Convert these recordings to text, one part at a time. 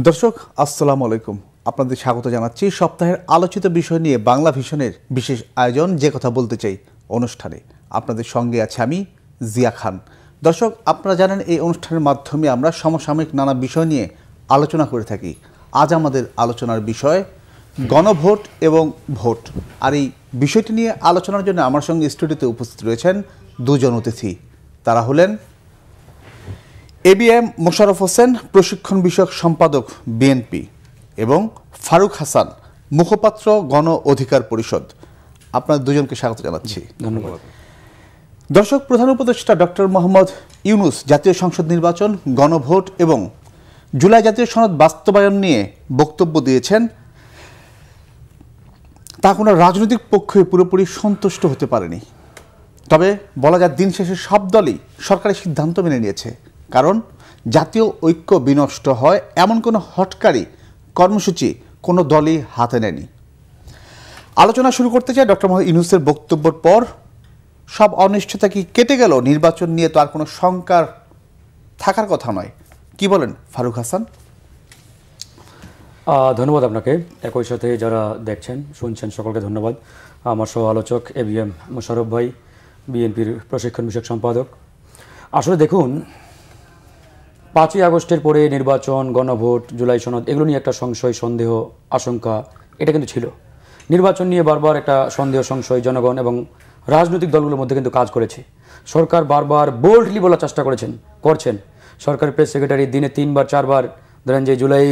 দর্শক আসসালামু আলাইকুম, আপনাদের স্বাগত জানাচ্ছি সপ্তাহের আলোচিত বিষয় নিয়ে বাংলা ভিশনের বিশেষ আয়োজন যে কথা বলতে চাই অনুষ্ঠানে। আপনাদের সঙ্গে আছে আমি জিয়া খান। দর্শক, আপনারা জানেন এই অনুষ্ঠানের মাধ্যমে আমরা সমসাময়িক নানা বিষয় নিয়ে আলোচনা করে থাকি। আজ আমাদের আলোচনার বিষয় গণভোট এবং ভোট। আর এই বিষয়টি নিয়ে আলোচনার জন্য আমার সঙ্গে স্টুডিওতে উপস্থিত রয়েছেন দুজন অতিথি। তারা হলেন এবিএম মোশাররফ হোসেন, প্রশিক্ষণ বিষয়ক সম্পাদক বিএনপি, এবং ফারুক হাসান, মুখপাত্র গণ অধিকার পরিষদ। আপনার দুজনকে স্বাগত জানাচ্ছি। ধন্যবাদ। দর্শক, প্রধান উপদেষ্টা ডক্টর মোহাম্মদ ইউনূস জাতীয় সংসদ নির্বাচন, গণভোট এবং জুলাই জাতীয় সনদ বাস্তবায়ন নিয়ে বক্তব্য দিয়েছেন। তা কোনো রাজনৈতিক পক্ষে পুরোপুরি সন্তুষ্ট হতে পারেনি। তবে বলা যায় দিন শেষে সব দলই সরকারের সিদ্ধান্ত মেনে নিয়েছে, কারণ জাতীয় ঐক্য বিনষ্ট হয় এমন কোনো হঠকারী কর্মসূচি কোনো দলই হাতে নেয়নি। আলোচনা শুরু করতে চাই ডক্টর মোহাম্মদ ইউনূসের বক্তব্যের পর। সব অনিশ্চয়তা কি কেটে গেল? নির্বাচন নিয়ে তো আর কোনো শঙ্কার থাকার কথা নয়। কি বলেন ফারুক হাসান? ধন্যবাদ আপনাকে, একই সাথে যারা দেখছেন শুনছেন সকলকে ধন্যবাদ। আমার সহ আলোচক এবিএম মোশাররফ ভাই, বিএনপির প্রশিক্ষণ বিষয়ক সম্পাদক। আসলে দেখুন, 5ই আগস্টের পরে নির্বাচন, গণভোট, জুলাই সনদ, এগুলো নিয়ে একটা সংশয়, সন্দেহ, আশঙ্কা এটা কিন্তু ছিল। নির্বাচন নিয়ে বারবার একটা সন্দেহ, সংশয় জনগণ এবং রাজনৈতিক দলগুলোর মধ্যে কিন্তু কাজ করেছে। সরকার বারবার বোল্ডলি বলার চেষ্টা করছেন। সরকারের প্রেস সেক্রেটারি দিনে 3বার 4বার ধরেন যে জুলাই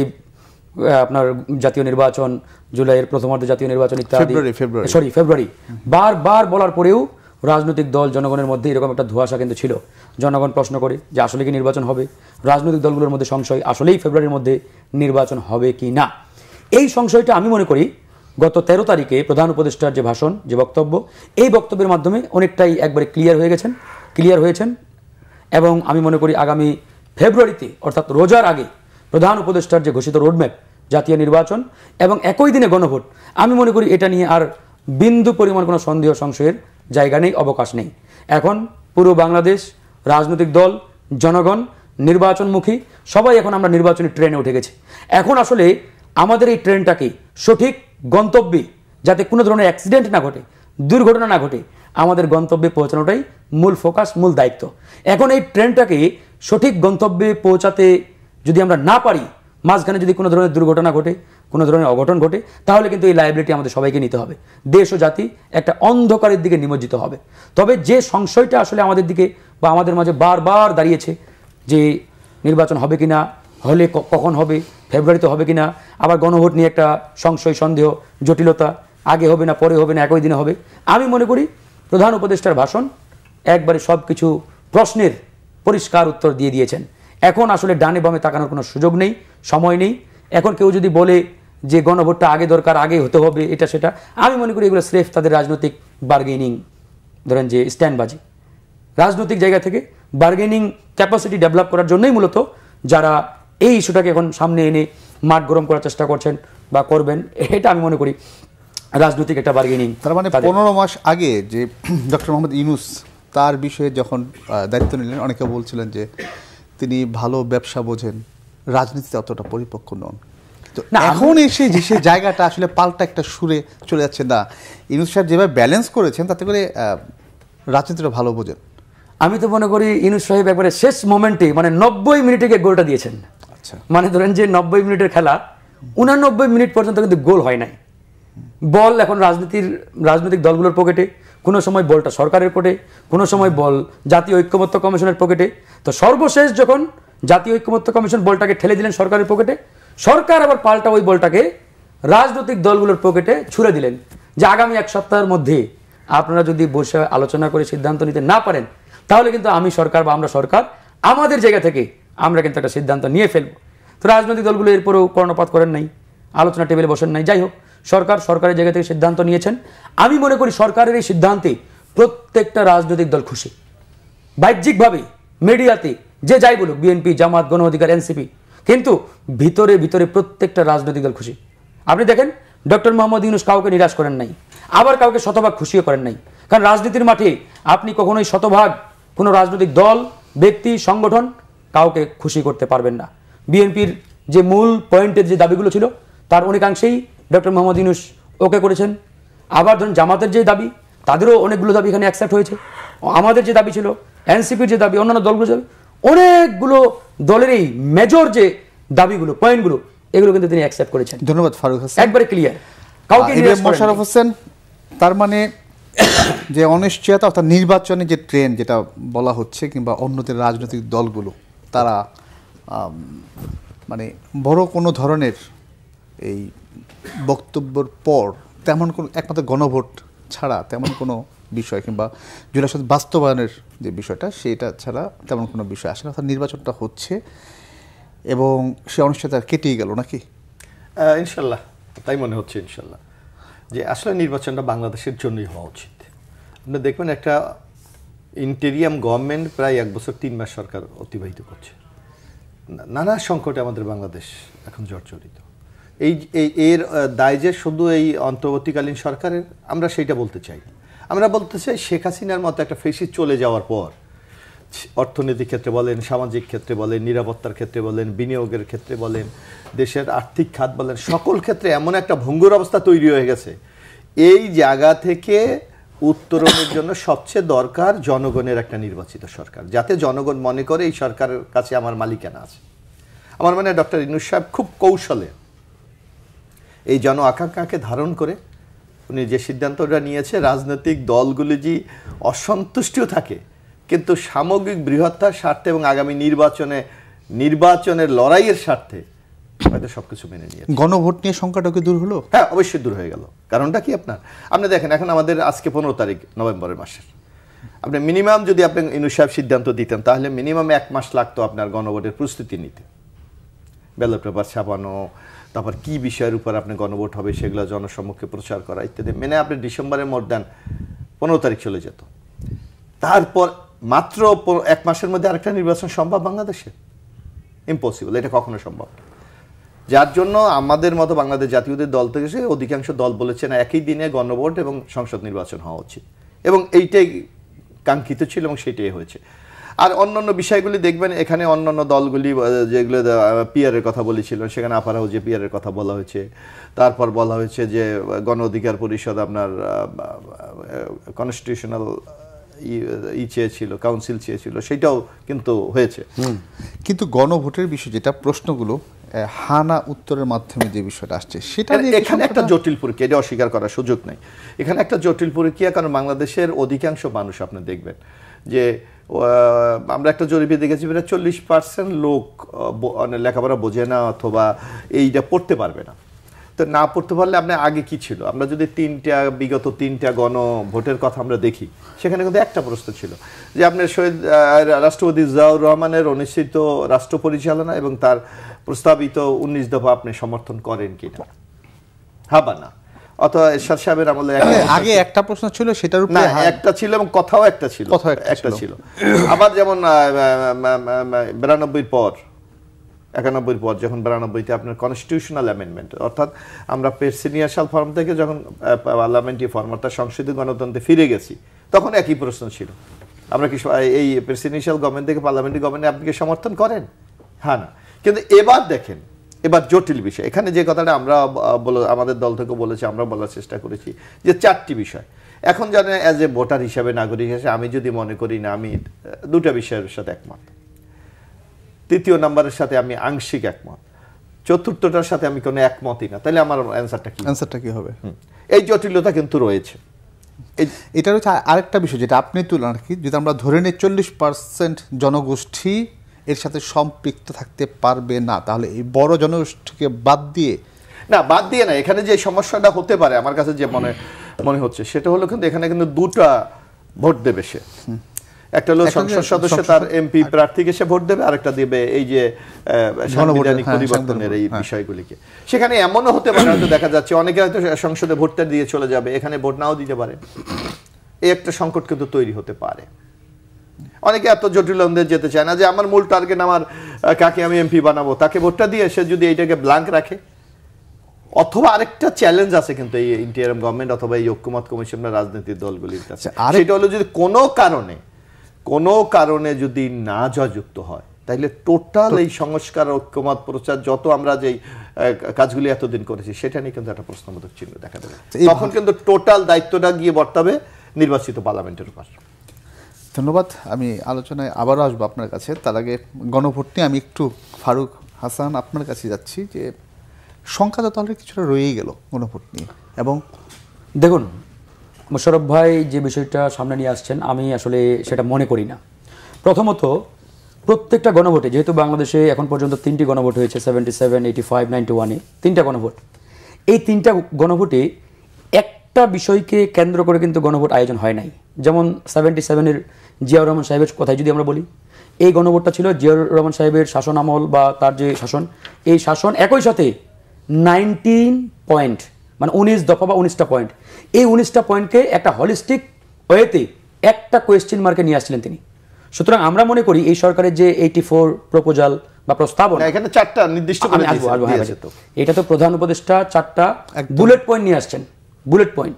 আপনার জাতীয় নির্বাচন, জুলাইয়ের প্রথমার্ধে জাতীয় নির্বাচন ইত্যাদি, ফেব্রুয়ারি বারবার বলার পরেও রাজনৈতিক দল জনগণের মধ্যে এরকম একটা ধোঁয়াশা কিন্তু ছিল। জনগণ প্রশ্ন করে যে আসলে কি নির্বাচন হবে? রাজনৈতিক দলগুলোর মধ্যে সংশয়, আসলেই ফেব্রুয়ারির মধ্যে নির্বাচন হবে কি না। এই সংশয়টা আমি মনে করি গত 13 তারিখে প্রধান উপদেষ্টার যে ভাষণ, যে বক্তব্য, এই বক্তব্যের মাধ্যমে অনেকটাই একবারে ক্লিয়ার হয়েছেন। এবং আমি মনে করি আগামী ফেব্রুয়ারিতে, অর্থাৎ রোজার আগে প্রধান উপদেষ্টার যে ঘোষিত রোডম্যাপ, জাতীয় নির্বাচন এবং একই দিনে গণভোট, আমি মনে করি এটা নিয়ে আর বিন্দু পরিমাণ কোনো সন্দেহ সংশয়ের জায়গা নেই, অবকাশ নেই। এখন পুরো বাংলাদেশ, রাজনৈতিক দল, জনগণ নির্বাচনমুখী, সবাই এখন আমরা নির্বাচনী ট্রেনে উঠে গেছি। এখন আসলে আমাদের এই ট্রেনটাকে সঠিক গন্তব্যে, যাতে কোনো ধরনের অ্যাক্সিডেন্ট না ঘটে, দুর্ঘটনা না ঘটে, আমাদের গন্তব্যে পৌঁছানোটাই মূল ফোকাস, মূল দায়িত্ব। এখন এই ট্রেনটাকে সঠিক গন্তব্যে পৌঁছাতে যদি আমরা না পারি, মাঝখানে যদি কোনো ধরনের দুর্ঘটনা ঘটে, কোনো ধরনের অঘটন ঘটে, তাহলে কিন্তু এই লায়াবিলিটি আমাদের সবাইকে নিতে হবে। দেশ ও জাতি একটা অন্ধকারের দিকে নিমজ্জিত হবে। তবে যে সংশয়টা আসলে আমাদের দিকে বা আমাদের মাঝে বারবার দাঁড়িয়েছে যে নির্বাচন হবে কিনা, হলে কখন হবে, ফেব্রুয়ারিতে হবে কিনা, আবার গণভোট নিয়ে একটা সংশয়, সন্দেহ, জটিলতা, আগে হবে না পরে হবে না একই দিনে হবে, আমি মনে করি প্রধান উপদেষ্টার ভাষণ একবারে সব কিছু প্রশ্নের পরিষ্কার উত্তর দিয়ে দিয়েছেন। এখন আসলে ডানে বামে তাকানোর কোনো সুযোগ নেই, সময় নেই। এখন কেউ যদি বলে যে গণভোটটা আগে দরকার, আগে হতে হবে, এটা সেটা, আমি মনে করি এগুলো স্রেফ তাদের রাজনৈতিক বার্গেনিং, ধরেন যে স্ট্যান্ডবাজি, রাজনৈতিক জায়গা থেকে বার্গেনিং ক্যাপাসিটি ডেভেলপ করার জন্যই মূলত যারা এই ইস্যুটাকে এখন সামনে এনে মাঠ গরম করার চেষ্টা করছেন বা করবেন, এটা আমি মনে করি রাজনৈতিক একটা বার্গেনিং। তার মানে 15 মাস আগে যে ডক্টর মোহাম্মদ ইউনূস তার বিষয়ে যখন দায়িত্ব নিলেন, অনেকে বলছিলেন যে তিনি ভালো ব্যবসা বোঝেন, রাজনীতিতে অতটা পরিপক্ক নন। তো এখন এসে যে সেই জায়গাটা আসলে পাল্টা একটা সুরে চলে যাচ্ছে। না, ইউনূস সাহেব যেভাবে ব্যালেন্স করেছেন তাতে করে রাজনীতিটা ভালো বোঝেন। আমি তো মনে করি ইউনূস সাহেব একবারে শেষ মোমেন্টে, মানে 90 মিনিটে গোলটা দিয়েছেন। আচ্ছা, মানে ধরেন যে 90 মিনিটের খেলা, 89 মিনিট পর্যন্ত কিন্তু গোল হয় নাই। বল এখন রাজনৈতিক দলগুলোর পকেটে, কোনো সময় বলটা সরকারের পকেটে, কোনো সময় বল জাতীয় ঐক্যমত্য কমিশনের পকেটে। তো সর্বশেষ যখন জাতীয় ঐক্যমত্য কমিশন বলটাকে ঠেলে দিলেন সরকারের পকেটে, সরকার আবার পাল্টা ওই বলটাকে রাজনৈতিক দলগুলোর পকেটে ছুড়ে দিলেন যে আগামী 1 সপ্তাহের মধ্যে আপনারা যদি বসে আলোচনা করে সিদ্ধান্ত নিতে না পারেন, তাহলে কিন্তু আমি সরকার বা আমরা সরকার আমাদের জায়গা থেকে আমরা কিন্তু একটা সিদ্ধান্ত নিয়ে ফেলব। তো রাজনৈতিক দলগুলো এরপরেও কর্ণপাত করেন নাই, আলোচনা টেবিলে বসেন নাই। যাই হোক, সরকারের জায়গা থেকে সিদ্ধান্ত নিয়েছেন। আমি মনে করি সরকারের এই সিদ্ধান্তে প্রত্যেকটা রাজনৈতিক দল খুশি। বাহ্যিকভাবে মিডিয়াতে যে যাই বলুক, বিএনপি, জামাত, গণ অধিকার, এনসিপি, কিন্তু ভিতরে ভিতরে প্রত্যেকটা রাজনৈতিক দল খুশি। আপনি দেখেন ডক্টর মোহাম্মদ ইউনূস কাউকে নিরাশ করেন নাই, আবার কাউকে শতভাগ খুশিও করেন নাই। কারণ রাজনীতির মাঠে আপনি কখনোই শতভাগ কোনো রাজনৈতিক দল, ব্যক্তি, সংগঠন কাউকে খুশি করতে পারবেন না। বিএনপির যে মূল পয়েন্টের যে দাবিগুলো ছিল তার অনেকাংশেই ডক্টর মোহাম্মদ ইউনূস ওকে করেছেন। আবার ধরুন জামাতের যে দাবি, তাদেরও অনেকগুলো দাবি এখানে অ্যাকসেপ্ট হয়েছে। আমাদের যে দাবি ছিল, এনসিপির যে দাবি, অন্যান্য দলগুলো দাবি, অনেকগুলো দলের এই মেজর যে দাবিগুলো, পয়েন্টগুলো, এগুলো কিন্তু তিনি অ্যাকসেপ্ট করেছেন। ধন্যবাদ ফারুক হাসান। একবারে ক্লিয়ার, কাউকে মোশাররফ হোসেন, তার মানে যে অনিশ্চয়তা অর্থাৎ নির্বাচনে যে ট্রেন্ড যেটা বলা হচ্ছে, কিংবা অন্যদের রাজনৈতিক দলগুলো তারা মানে বড় কোনো ধরনের এই বক্তব্যের পর তেমন কোনো একমাত্র গণভোট ছাড়া তেমন কোনো বিষয়, কিংবা জুলাই সনদ বাস্তবায়নের যে বিষয়টা সেটা ছাড়া তেমন কোনো বিষয় আসে না, অর্থাৎ নির্বাচনটা হচ্ছে এবং সে অনিশ্চয়তা কেটেই গেল নাকি? ইনশাল্লাহ তাই মনে হচ্ছে, ইনশাল্লাহ, যে আসলে নির্বাচনটা বাংলাদেশের জন্যই হওয়া উচিত। আপনি দেখবেন একটা ইন্টেরিয়াম গভর্নমেন্ট প্রায় 1 বছর 3 মাস সরকার অতিবাহিত করছে। নানা সংকটে আমাদের বাংলাদেশ এখন জর্জরিত। এর দায় যে শুধু এই অন্তর্বর্তীকালীন সরকারের, আমরা সেইটা বলতে চাই। আমরা বলতে চাই শেখ হাসিনার মতো একটা ফেসিস্ট চলে যাওয়ার পর অর্থনৈতিক ক্ষেত্রে বলেন, সামাজিক ক্ষেত্রে বলেন, নিরাপত্তার ক্ষেত্রে বলেন, বিনিয়োগের ক্ষেত্রে বলেন, দেশের আর্থিক খাত বলেন, সকল ক্ষেত্রে এমন একটা ভঙ্গুর অবস্থা তৈরি হয়ে গেছে। এই জায়গা থেকে উত্তরণের জন্য সবচেয়ে দরকার জনগণের একটা নির্বাচিত সরকার, যাতে জনগণ মনে করে এই সরকারের কাছে আমার মালিকানা আছে। আমার মনে হয় ডক্টর ইউনূস সাহেব খুব কৌশলে এই জন আকাঙ্ক্ষাকে ধারণ করে উনি যে সিদ্ধান্তটা নিয়েছে, রাজনৈতিক দলগুলি যে অসন্তুষ্টিও থাকে, কিন্তু সামগ্রিক বৃহত্তার স্বার্থে এবং আগামী নির্বাচনের লড়াইয়ের স্বার্থে হয়তো সবকিছু মেনে নিয়ে গণভোট নিয়ে সংখ্যাটা কি দূর হলো? হ্যাঁ, অবশ্যই দূর হয়ে গেল। কারণটা কি আপনি দেখেন, এখন আমাদের আজকে 15 তারিখ নভেম্বরের মাসের, আপনি মিনিমাম যদি আপনি ইউনূস সাহেব সিদ্ধান্ত দিতেন, তাহলে মিনিমাম 1 মাস লাগতো আপনার গণভোটের প্রস্তুতি নিতে, ব্যালট পেপার ছাপানো, তারপর কি বিষয়ের উপর আপনি গণভোট হবে সেগুলো জনসম্মুখে প্রচার করা ইত্যাদি, মেনে আপনি ডিসেম্বরের মোর দেন 15 তারিখ চলে যেত। তারপর মাত্র 1 মাসের মধ্যে আরেকটা নির্বাচন সম্ভব বাংলাদেশে? ইম্পসিবল, এটা কখনো সম্ভব না। যার জন্য আমাদের মতো বাংলাদেশ জাতীয়তাবাদী দল থেকে অধিকাংশ দল বলেছেন একই দিনে গণভোট এবং সংসদ নির্বাচন হওয়া উচিত, এবং এইটাই কাঙ্ক্ষিত ছিল এবং সেটাই হয়েছে। আর অন্যান্য বিষয়গুলি দেখবেন, এখানে অন্যান্য দলগুলি যেগুলো পিআরের কথা বলেছিল, সেখানে আপারাও যে পিআরের কথা বলা হয়েছে, তারপর বলা হয়েছে যে গণ অধিকার পরিষদ আপনার কনস্টিটিউশনাল চেয়েছিল, কাউন্সিল চেয়েছিল, সেটাও কিন্তু হয়েছে। কিন্তু গণভোটের বিষয় যেটা প্রশ্নগুলো হানা উত্তরের মাধ্যমে যে বিষয়টা আসছে, সেটা এখানে একটা জটিল প্রক্রিয়া, এটা অস্বীকার করার সুযোগ নেই। এখানে একটা জটিল প্রক্রিয়া, কারণ বাংলাদেশের অধিকাংশ মানুষ আপনি দেখবেন যে আমরা একটা জরিপে দেখেছি প্রায় 40% লোক লেখাপড়া বোঝে না অথবা এইটা পড়তে পারবে না। তো না পড়তে পারলে আপনি আগে কি ছিল, আমরা যদি বিগত তিনটা গণভোটের কথা আমরা দেখি, সেখানে কিন্তু একটা প্রশ্ন ছিল যে আপনার শহীদ রাষ্ট্রপতি জিয়াউর রহমানের অনিশ্চিত রাষ্ট্র পরিচালনা এবং তার প্রস্তাবিত 19 দফা আপনি সমর্থন করেন কিনা, হ্যাঁ বা না। অথবা এরশাদ সাহেবের আমলে আগে একটা প্রশ্ন ছিল, সেটার উপরে একটা ছিল এবং কথাও একটা ছিল, আবার যেমন 92 পর 91 পর যখন 92-তে আপনার কনস্টিটিউশনাল অ্যামেন্ডমেন্ট, অর্থাৎ আমরা প্রেসিডেন্সিয়াল ফর্ম থেকে যখন পার্লামেন্টারি ফর্ম অর্থাৎ সংসদীয় গণতন্ত্রে ফিরে গেছি, তখন একই প্রশ্ন ছিল, আমরা কি এই প্রেসিডেন্সিয়াল গভর্নমেন্ট থেকে পার্লামেন্টারি গভর্নমেন্টে আপনি কি সমর্থন করেন, হ্যাঁ না। কিন্তু এবার দেখেন, এবার জটিল বিষয়, এখানে যে কথাটা আমরা আমাদের দল থেকে বলেছি, আমরা বলার চেষ্টা করেছি যে 4টি বিষয়। এখন জানেন, অ্যাজ এ ভোটার হিসাবে, নাগরিক হিসাবে আমি যদি মনে করি না, আমি 2টা বিষয়ের সাথে একমত, 3য় নাম্বারের সাথে আমি আংশিক একমত, 4র্থটার সাথে আমি কোনো একমতই না, তাহলে আমার অ্যান্সারটা কি হবে? এই জটিলতা কিন্তু রয়েছে। এটা হচ্ছে আরেকটা বিষয় যেটা আপনি তুলেন আর কি, যদি আমরা ধরে নিই 40% জনগোষ্ঠী এর সাথে সম্পৃক্ত থাকতে পারবে না, তাহলে এই বড় জনগোষ্ঠীকে বাদ দিয়ে না, এখানে যে সমস্যাটা হতে পারে আমার কাছে যে মনে হচ্ছে, সেটা হলো কিন্তু এখানে কিন্তু 2টা ভোট দেবে সে, একটা হলো সংসদ সদস্য তার এমপি প্রার্থীকে সে ভোট দেবে, আরেকটা দেবে এই যে সাংবিধানিক পরিবর্তনের এই বিষয়গুলিকে। সেখানে এমনও হতে পারে, হয়তো দেখা যাচ্ছে অনেকে হয়তো সংসদে ভোটটা দিয়ে চলে যাবে, এখানে ভোট নাও দিতে পারে, এই একটা সংকট কিন্তু তৈরি হতে পারে। অনেকে এত জটিল যেতে চায় না যে আমার মূল টার্গেট আমার কাকে আমি এমপি বানাবো, তাকে ভোটটা দিয়ে সে যদি এইটাকে ব্ল্যাঙ্ক রাখে। অথবা আরেকটা চ্যালেঞ্জ আছে কিন্তু এই ইন্টিরিয়াম গভর্নমেন্ট অথবা এই ঐক্যমত কমিশনের রাজনৈতিক দলগুলির কাছে, সেটা হলো যদি কোনো কারণে যদি না জয়যুক্ত হয়, তাইলে টোটাল এই সংস্কার ঐক্যমত প্রচার যত আমরা যেই কাজগুলি এতদিন করেছি সেটা নিয়ে কিন্তু একটা প্রশ্নবোধক চিহ্ন দেখা দেবে। তখন কিন্তু টোটাল দায়িত্বটা গিয়ে বর্তাবে নির্বাচিত পার্লামেন্টের উপর। ধন্যবাদ। আমি আলোচনায় আবারও আসবো আপনার কাছে। তার আগে গণভোট নিয়ে আমি একটু ফারুক হাসান আপনার কাছে যাচ্ছি, যে সংখ্যা তো তাহলে কিছুটা রয়েই গেল গণভোট নিয়ে। এবং দেখুন, মোশাররফ ভাই যে বিষয়টা সামনে নিয়ে আসছেন আমি আসলে সেটা মনে করি না। প্রথমত, প্রত্যেকটা গণভোটে, যেহেতু বাংলাদেশে এখন পর্যন্ত 3টি গণভোট হয়েছে, 77, 85, 91-এ 3টা গণভোট, এই 3টা গণভোটে একটা বিষয়কে কেন্দ্র করে কিন্তু গণভোট আয়োজন হয় নাই। যেমন 77-এর জিয়াউর রহমান সাহেবের কথাই যদি আমরা বলি, এই গণভোটটা ছিল জিয়াউর রহমান সাহেবের শাসন আমল বা তার যে শাসন, এই শাসন একই সাথে 19 পয়েন্ট, মানে 19 দফা বা 19টা পয়েন্ট, এই 19টা পয়েন্টকে একটা হলিস্টিক ওয়েতে একটা কোয়েশ্চেন মার্কে নিয়ে আসছিলেন তিনি। সুতরাং আমরা মনে করি এই সরকারের যে 84 প্রপোজাল বা প্রস্তাবনা, এখানে 4টা নির্দিষ্ট করে দিয়েছে তো, এটা তো প্রধান উপদেষ্টা 4টা বুলেট পয়েন্ট নিয়ে আসছেন। বুলেট পয়েন্ট,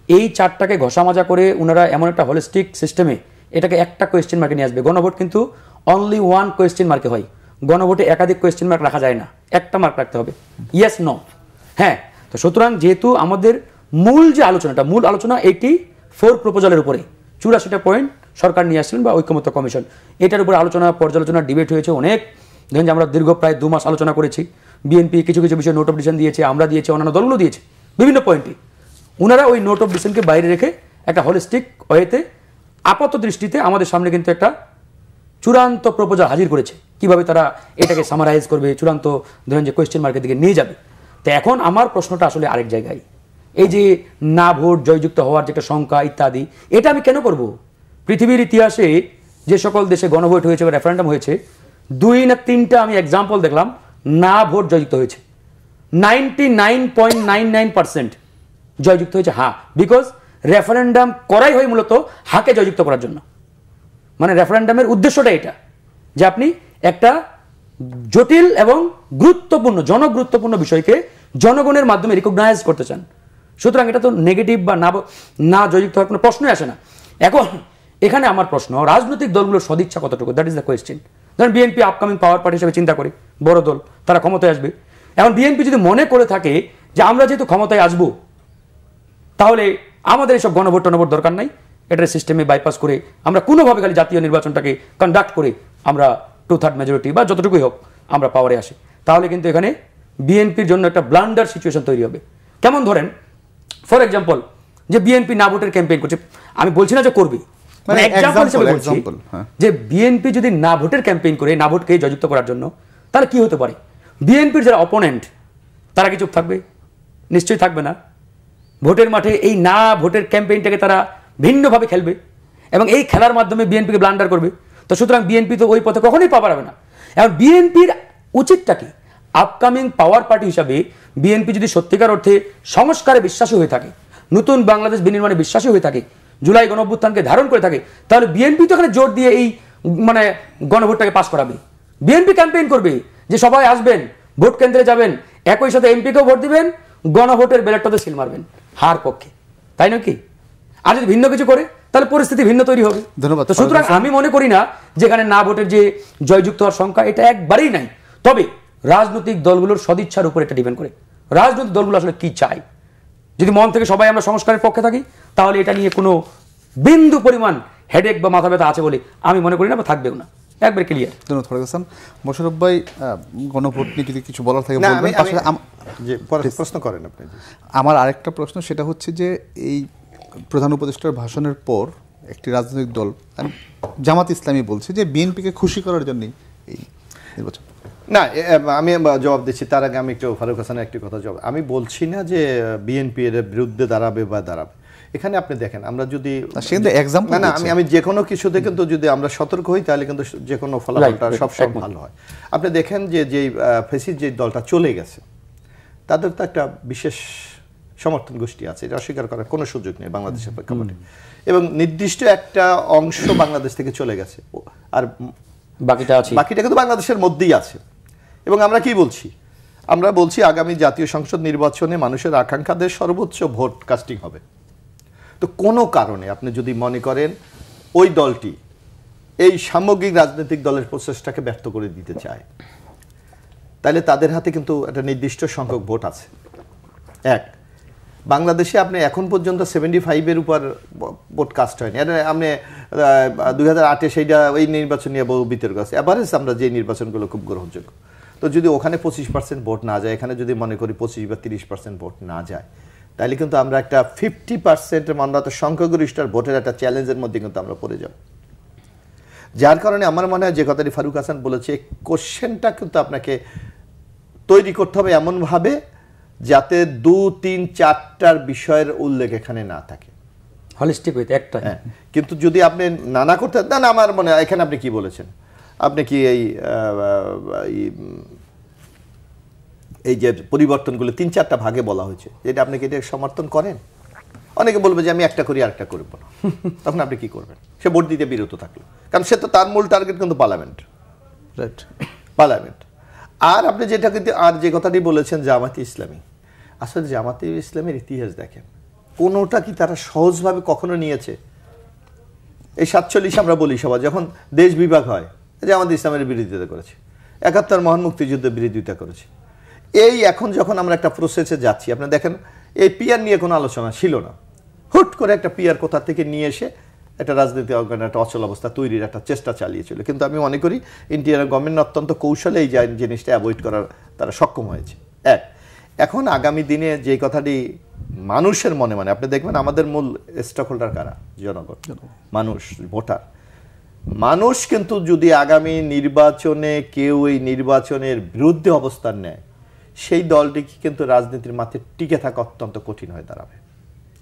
এই 4টাকে ঘষামাজা করে ওনারা এমন একটা হলিস্টিক সিস্টেমে এটাকে একটা কোয়েশ্চেন মার্কে নিয়ে আসবে। গণভোট কিন্তু অনলি ওয়ান কোয়েশ্চেন মার্কে হয়, গণভোটে একাধিক কোয়েশ্চেন মার্ক রাখা যায় না, একটা মার্ক রাখতে হবে, ইয়েস নো। হ্যাঁ, তো সুতরাং যেহেতু আমাদের মূল যে আলোচনাটা, মূল আলোচনা 84 প্রপোজালের উপরে 84টা পয়েন্ট সরকার নিয়ে আসছিলেন বা ঐক্যমত্য কমিশন, এটার উপরে আলোচনা, পর্যালোচনা, ডিবেট হয়েছে অনেক। দেখেন যে আমরা দীর্ঘ প্রায় 2 মাস আলোচনা করেছি। বিএনপি কিছু কিছু বিষয়ে নোট অফ ডিসিশন দিয়েছে, আমরা দিয়েছি, অন্যান্য দলগুলো দিয়েছে বিভিন্ন পয়েন্টে। ওনারা ওই নোট অফ ডিসিশনকে বাইরে রেখে একটা হলিস্টিক ওয়েতে আপাত দৃষ্টিতে আমাদের সামনে কিন্তু একটা চূড়ান্ত প্রপোজাল হাজির করেছে, কিভাবে তারা এটাকে সামারাইজ করবে, চূড়ান্ত ধরেন যে কোয়েশ্চেন মার্কের দিকে নিয়ে যাবে। তো এখন আমার প্রশ্নটা আসলে আরেক জায়গায়, এই যে না ভোট জয়যুক্ত হওয়ার যে একটা সংখ্যা ইত্যাদি, এটা আমি কেন করব? পৃথিবীর ইতিহাসে যে সকল দেশে গণভোট হয়েছে বা রেফারেন্ডাম হয়েছে, 2 না 3টা আমি এক্সাম্পল দেখলাম না ভোট জয়যুক্ত হয়েছে। 99.99% জয়যুক্ত হয়েছে হ্যাঁ, বিকজ রেফারেন্ডাম করাই হয় মূলত হাকে জয়যুক্ত করার জন্য। মানে রেফারেন্ডামের উদ্দেশ্যটা এটা যে আপনি একটা জটিল এবং গুরুত্বপূর্ণ, জনগুরুত্বপূর্ণ বিষয়কে জনগণের মাধ্যমে রিকগনাইজ করতে চান। সুতরাং এটা তো নেগেটিভ বা না জয়যুক্ত হওয়ার কোনো প্রশ্নই আসে না। এখন এখানে আমার প্রশ্ন, রাজনৈতিক দলগুলোর সদিচ্ছা কতটুকু, দ্যাট ইজ দ্য কোয়েশ্চেন। ধরেন বিএনপি আপকামিং পাওয়ার পার্টি হিসেবে চিন্তা করে, বড় দল, তারা ক্ষমতায় আসবে। এখন বিএনপি যদি মনে করে থাকে যে আমরা যেহেতু ক্ষমতায় আসবো, তাহলে আমাদের এসব গণভোট টনভোট দরকার নাই, এটার সিস্টেমে বাইপাস করে আমরা কোনোভাবে খালি জাতীয় নির্বাচনটাকে কন্ডাক্ট করে আমরা 2/3 মেজরিটি বা যতটুকুই হোক আমরা পাওয়ারে আসি, তাহলে কিন্তু এখানে বিএনপির জন্য একটা ব্লান্ডার সিচুয়েশন তৈরি হবে। কেমন ধরেন, ফর এক্সাম্পল, যে বিএনপি না ভোটের ক্যাম্পেইন করছে, আমি বলছি না যে করবে, মানে এক্সাম্পল হিসেবে বলছি যে বিএনপি যদি না ভোটের ক্যাম্পেইন করে, না ভোটকে জয়যুক্ত করার জন্য, তাহলে কি হতে পারে? বিএনপির যারা অপোনেন্ট তারা কি চুপ থাকবে? নিশ্চয়ই থাকবে না। ভোটের মাঠে এই না ভোটের ক্যাম্পেইনটাকে তারা ভিন্নভাবে খেলবে এবং এই খেলার মাধ্যমে বিএনপিকে ব্লান্ডার করবে। তো সুতরাং বিএনপি তো ওই পথে কখনোই পা বাড়াবে না। এখন বিএনপির উচিতটা কি? আপকামিং পাওয়ার পার্টি হিসাবে বিএনপি যদি সত্যিকার অর্থে সংস্কারে বিশ্বাসী হয়ে থাকে, নতুন বাংলাদেশ বিনির্মাণে বিশ্বাসী হয়ে থাকে, জুলাই গণঅভ্যুত্থানকে ধারণ করে থাকে, তাহলে বিএনপি তো এখানে জোর দিয়ে এই মানে গণভোটটাকে পাস করাবে। বিএনপি ক্যাম্পেইন করবে যে সবাই আসবেন, ভোট কেন্দ্রে যাবেন, একই সাথে এমপিকেও ভোট দিবেন, গণভোটের ব্যালটটাতে সিল মারবেন হার পক্ষে, তাই নয় কি? আর যদি ভিন্ন কিছু করে তাহলে পরিস্থিতি ভিন্ন তৈরি হবে। ধন্যবাদ। তো সুতরাং আমি মনে করি না যেখানে না ভোটের যে জয়যুক্ত হওয়ার সংখ্যা এটা একবারেই নাই। তবে রাজনৈতিক দলগুলোর সদিচ্ছার উপর এটা ডিপেন্ড করে, রাজনৈতিক দলগুলো আসলে কি চায়। যদি মন থেকে সবাই আমরা সংস্কারের পক্ষে থাকি, তাহলে এটা নিয়ে কোনো বিন্দু পরিমাণ হেডেক বা মাথা ব্যথা আছে বলে আমি মনে করি না, বা থাকবেও না, একবার ক্লিয়ার। ধন্যবাদ ফারুক হাসান। মোশাররফ ভাই, গণভোট নিয়ে যদি কিছু বলার থাকে বলবেন। প্রশ্ন করেন আপনি। আমার আরেকটা প্রশ্ন, সেটা হচ্ছে যে এই প্রধান উপদেষ্টার ভাষণের পর একটি রাজনৈতিক দল, জামাত ইসলামী, বলছে যে বিএনপিকে খুশি করার জন্যই এই নির্বাচন। না, আমি জবাব দিচ্ছি। তার আগে আমি একটু ফারুক হাসানের একটি কথা জবাব। আমি বলছি না যে বিএনপি এর বিরুদ্ধে দাঁড়াবে বা দাঁড়াবে। এখানে আপনি দেখেন, আমরা যদি না আমি যে কোনো কিছুতে কিন্তু যদি আমরা সতর্ক হই, তাহলে কিন্তু যে কোনো ফলাফলটা সবসময় ভালো হয়। আপনি দেখেন যে যেই ফেসিস যে দলটা চলে গেছে, তাদের তো একটা বিশেষ সমর্থন গোষ্ঠী আছে, এটা অস্বীকার করার কোনো সুযোগ নেই বাংলাদেশের প্রেক্ষাপটে। এবং নির্দিষ্ট একটা অংশ বাংলাদেশ থেকে চলে গেছে, আর বাকিটা কিন্তু বাংলাদেশের মধ্যেই আছে। এবং আমরা কি বলছি? আমরা বলছি আগামী জাতীয় সংসদ নির্বাচনে মানুষের আকাঙ্ক্ষাদের সর্বোচ্চ ভোট কাস্টিং হবে। তো কোনো কারণে আপনি যদি মনে করেন ওই দলটি এই সামগ্রিক রাজনৈতিক দলের প্রচেষ্টাকে ব্যর্থ করে দিতে চায়, তাহলে তাদের হাতে কিন্তু একটা নির্দিষ্ট সংখ্যক ভোট আছে। এক, বাংলাদেশে আপনি এখন পর্যন্ত 75-এর উপর ভোট কাস্ট হয়নি। এটা আপনি 2008-এ সেইটা ওই নির্বাচন নিয়ে বহু বিতর্ক আছে। এভারেজ আমরা যে নির্বাচনগুলো খুব গ্রহণযোগ্য, তো যদি ওখানে 25% ভোট না যায়, এখানে যদি মনে করি 25 বা 30% ভোট না যায়, তাহলে কিন্তু আমরা একটা 50% মানবত সংখ্যাগরিষ্ঠের ভোটের একটা চ্যালেঞ্জের মধ্যে কিন্তু আমরা পড়ে যাব। যার কারণে আমার মনে হয় যে কথাটি ফারুক হাসান বলেছে, কোশ্চেনটা কিন্তু আপনাকে তৈরি করতে হবে এমনভাবে যাতে 2-3-4টার বিষয়ের উল্লেখ এখানে না থাকে, হলিস্টিক হইতে একটা। কিন্তু যদি আপনি নানা করতে না, আমার মনে হয় এখানে আপনি কি বলেছেন, আপনি কি এই যে পরিবর্তনগুলো 3-4টা ভাগে বলা হয়েছে, যেটা আপনি কি এটা সমর্থন করেন? অনেকে বলবে যে আমি একটা করি আর একটা করবো না, তখন আপনি কি করবেন? সে ভোট দিতে বিরত থাকলো, কারণ সে তো তার মূল টার্গেট কিন্তু পার্লামেন্ট। Right, parliament. আর আপনি যেটা কিন্তু আর যে কথাটি বলেছেন জামাতে ইসলামী, আসলে জামাতে ইসলামের ইতিহাস দেখেন, কোনোটা কি তারা সহজভাবে কখনো নিয়েছে? এই 47 আমরা বলি সবাই, যখন দেশ বিভাগ হয় জামাতে ইসলামের বিরোধিতা করেছে, 71 মহান মুক্তিযুদ্ধের বিরোধিতা করেছে। এই এখন যখন আমরা একটা প্রসেসে যাচ্ছি, আপনি দেখেন এই পিয়ার নিয়ে কোনো আলোচনা ছিল না, হুট করে একটা পিয়ার কোথা থেকে নিয়ে এসে একটা রাজনৈতিক অর্গানের একটা অচল অবস্থা তৈরির একটা চেষ্টা চালিয়েছিল। কিন্তু আমি মনে করি ইন্ডিয়ার গভর্নমেন্ট অত্যন্ত কৌশলে এই জিনিসটা অ্যাভয়েড করার তারা সক্ষম হয়েছে। এখন আগামী দিনে যে কথাটি মানুষের মনে মানে, আপনি দেখবেন আমাদের মূল স্টেক হোল্ডার কারা? জনগণ, মানুষ, ভোটার। মানুষ কিন্তু যদি আগামী নির্বাচনে কেউ এই নির্বাচনের বিরুদ্ধে অবস্থান নেয়, সেই দলটিকে কিন্তু রাজনীতির মাঠে টিকে থাকা অত্যন্ত কঠিন হয়ে দাঁড়াবে।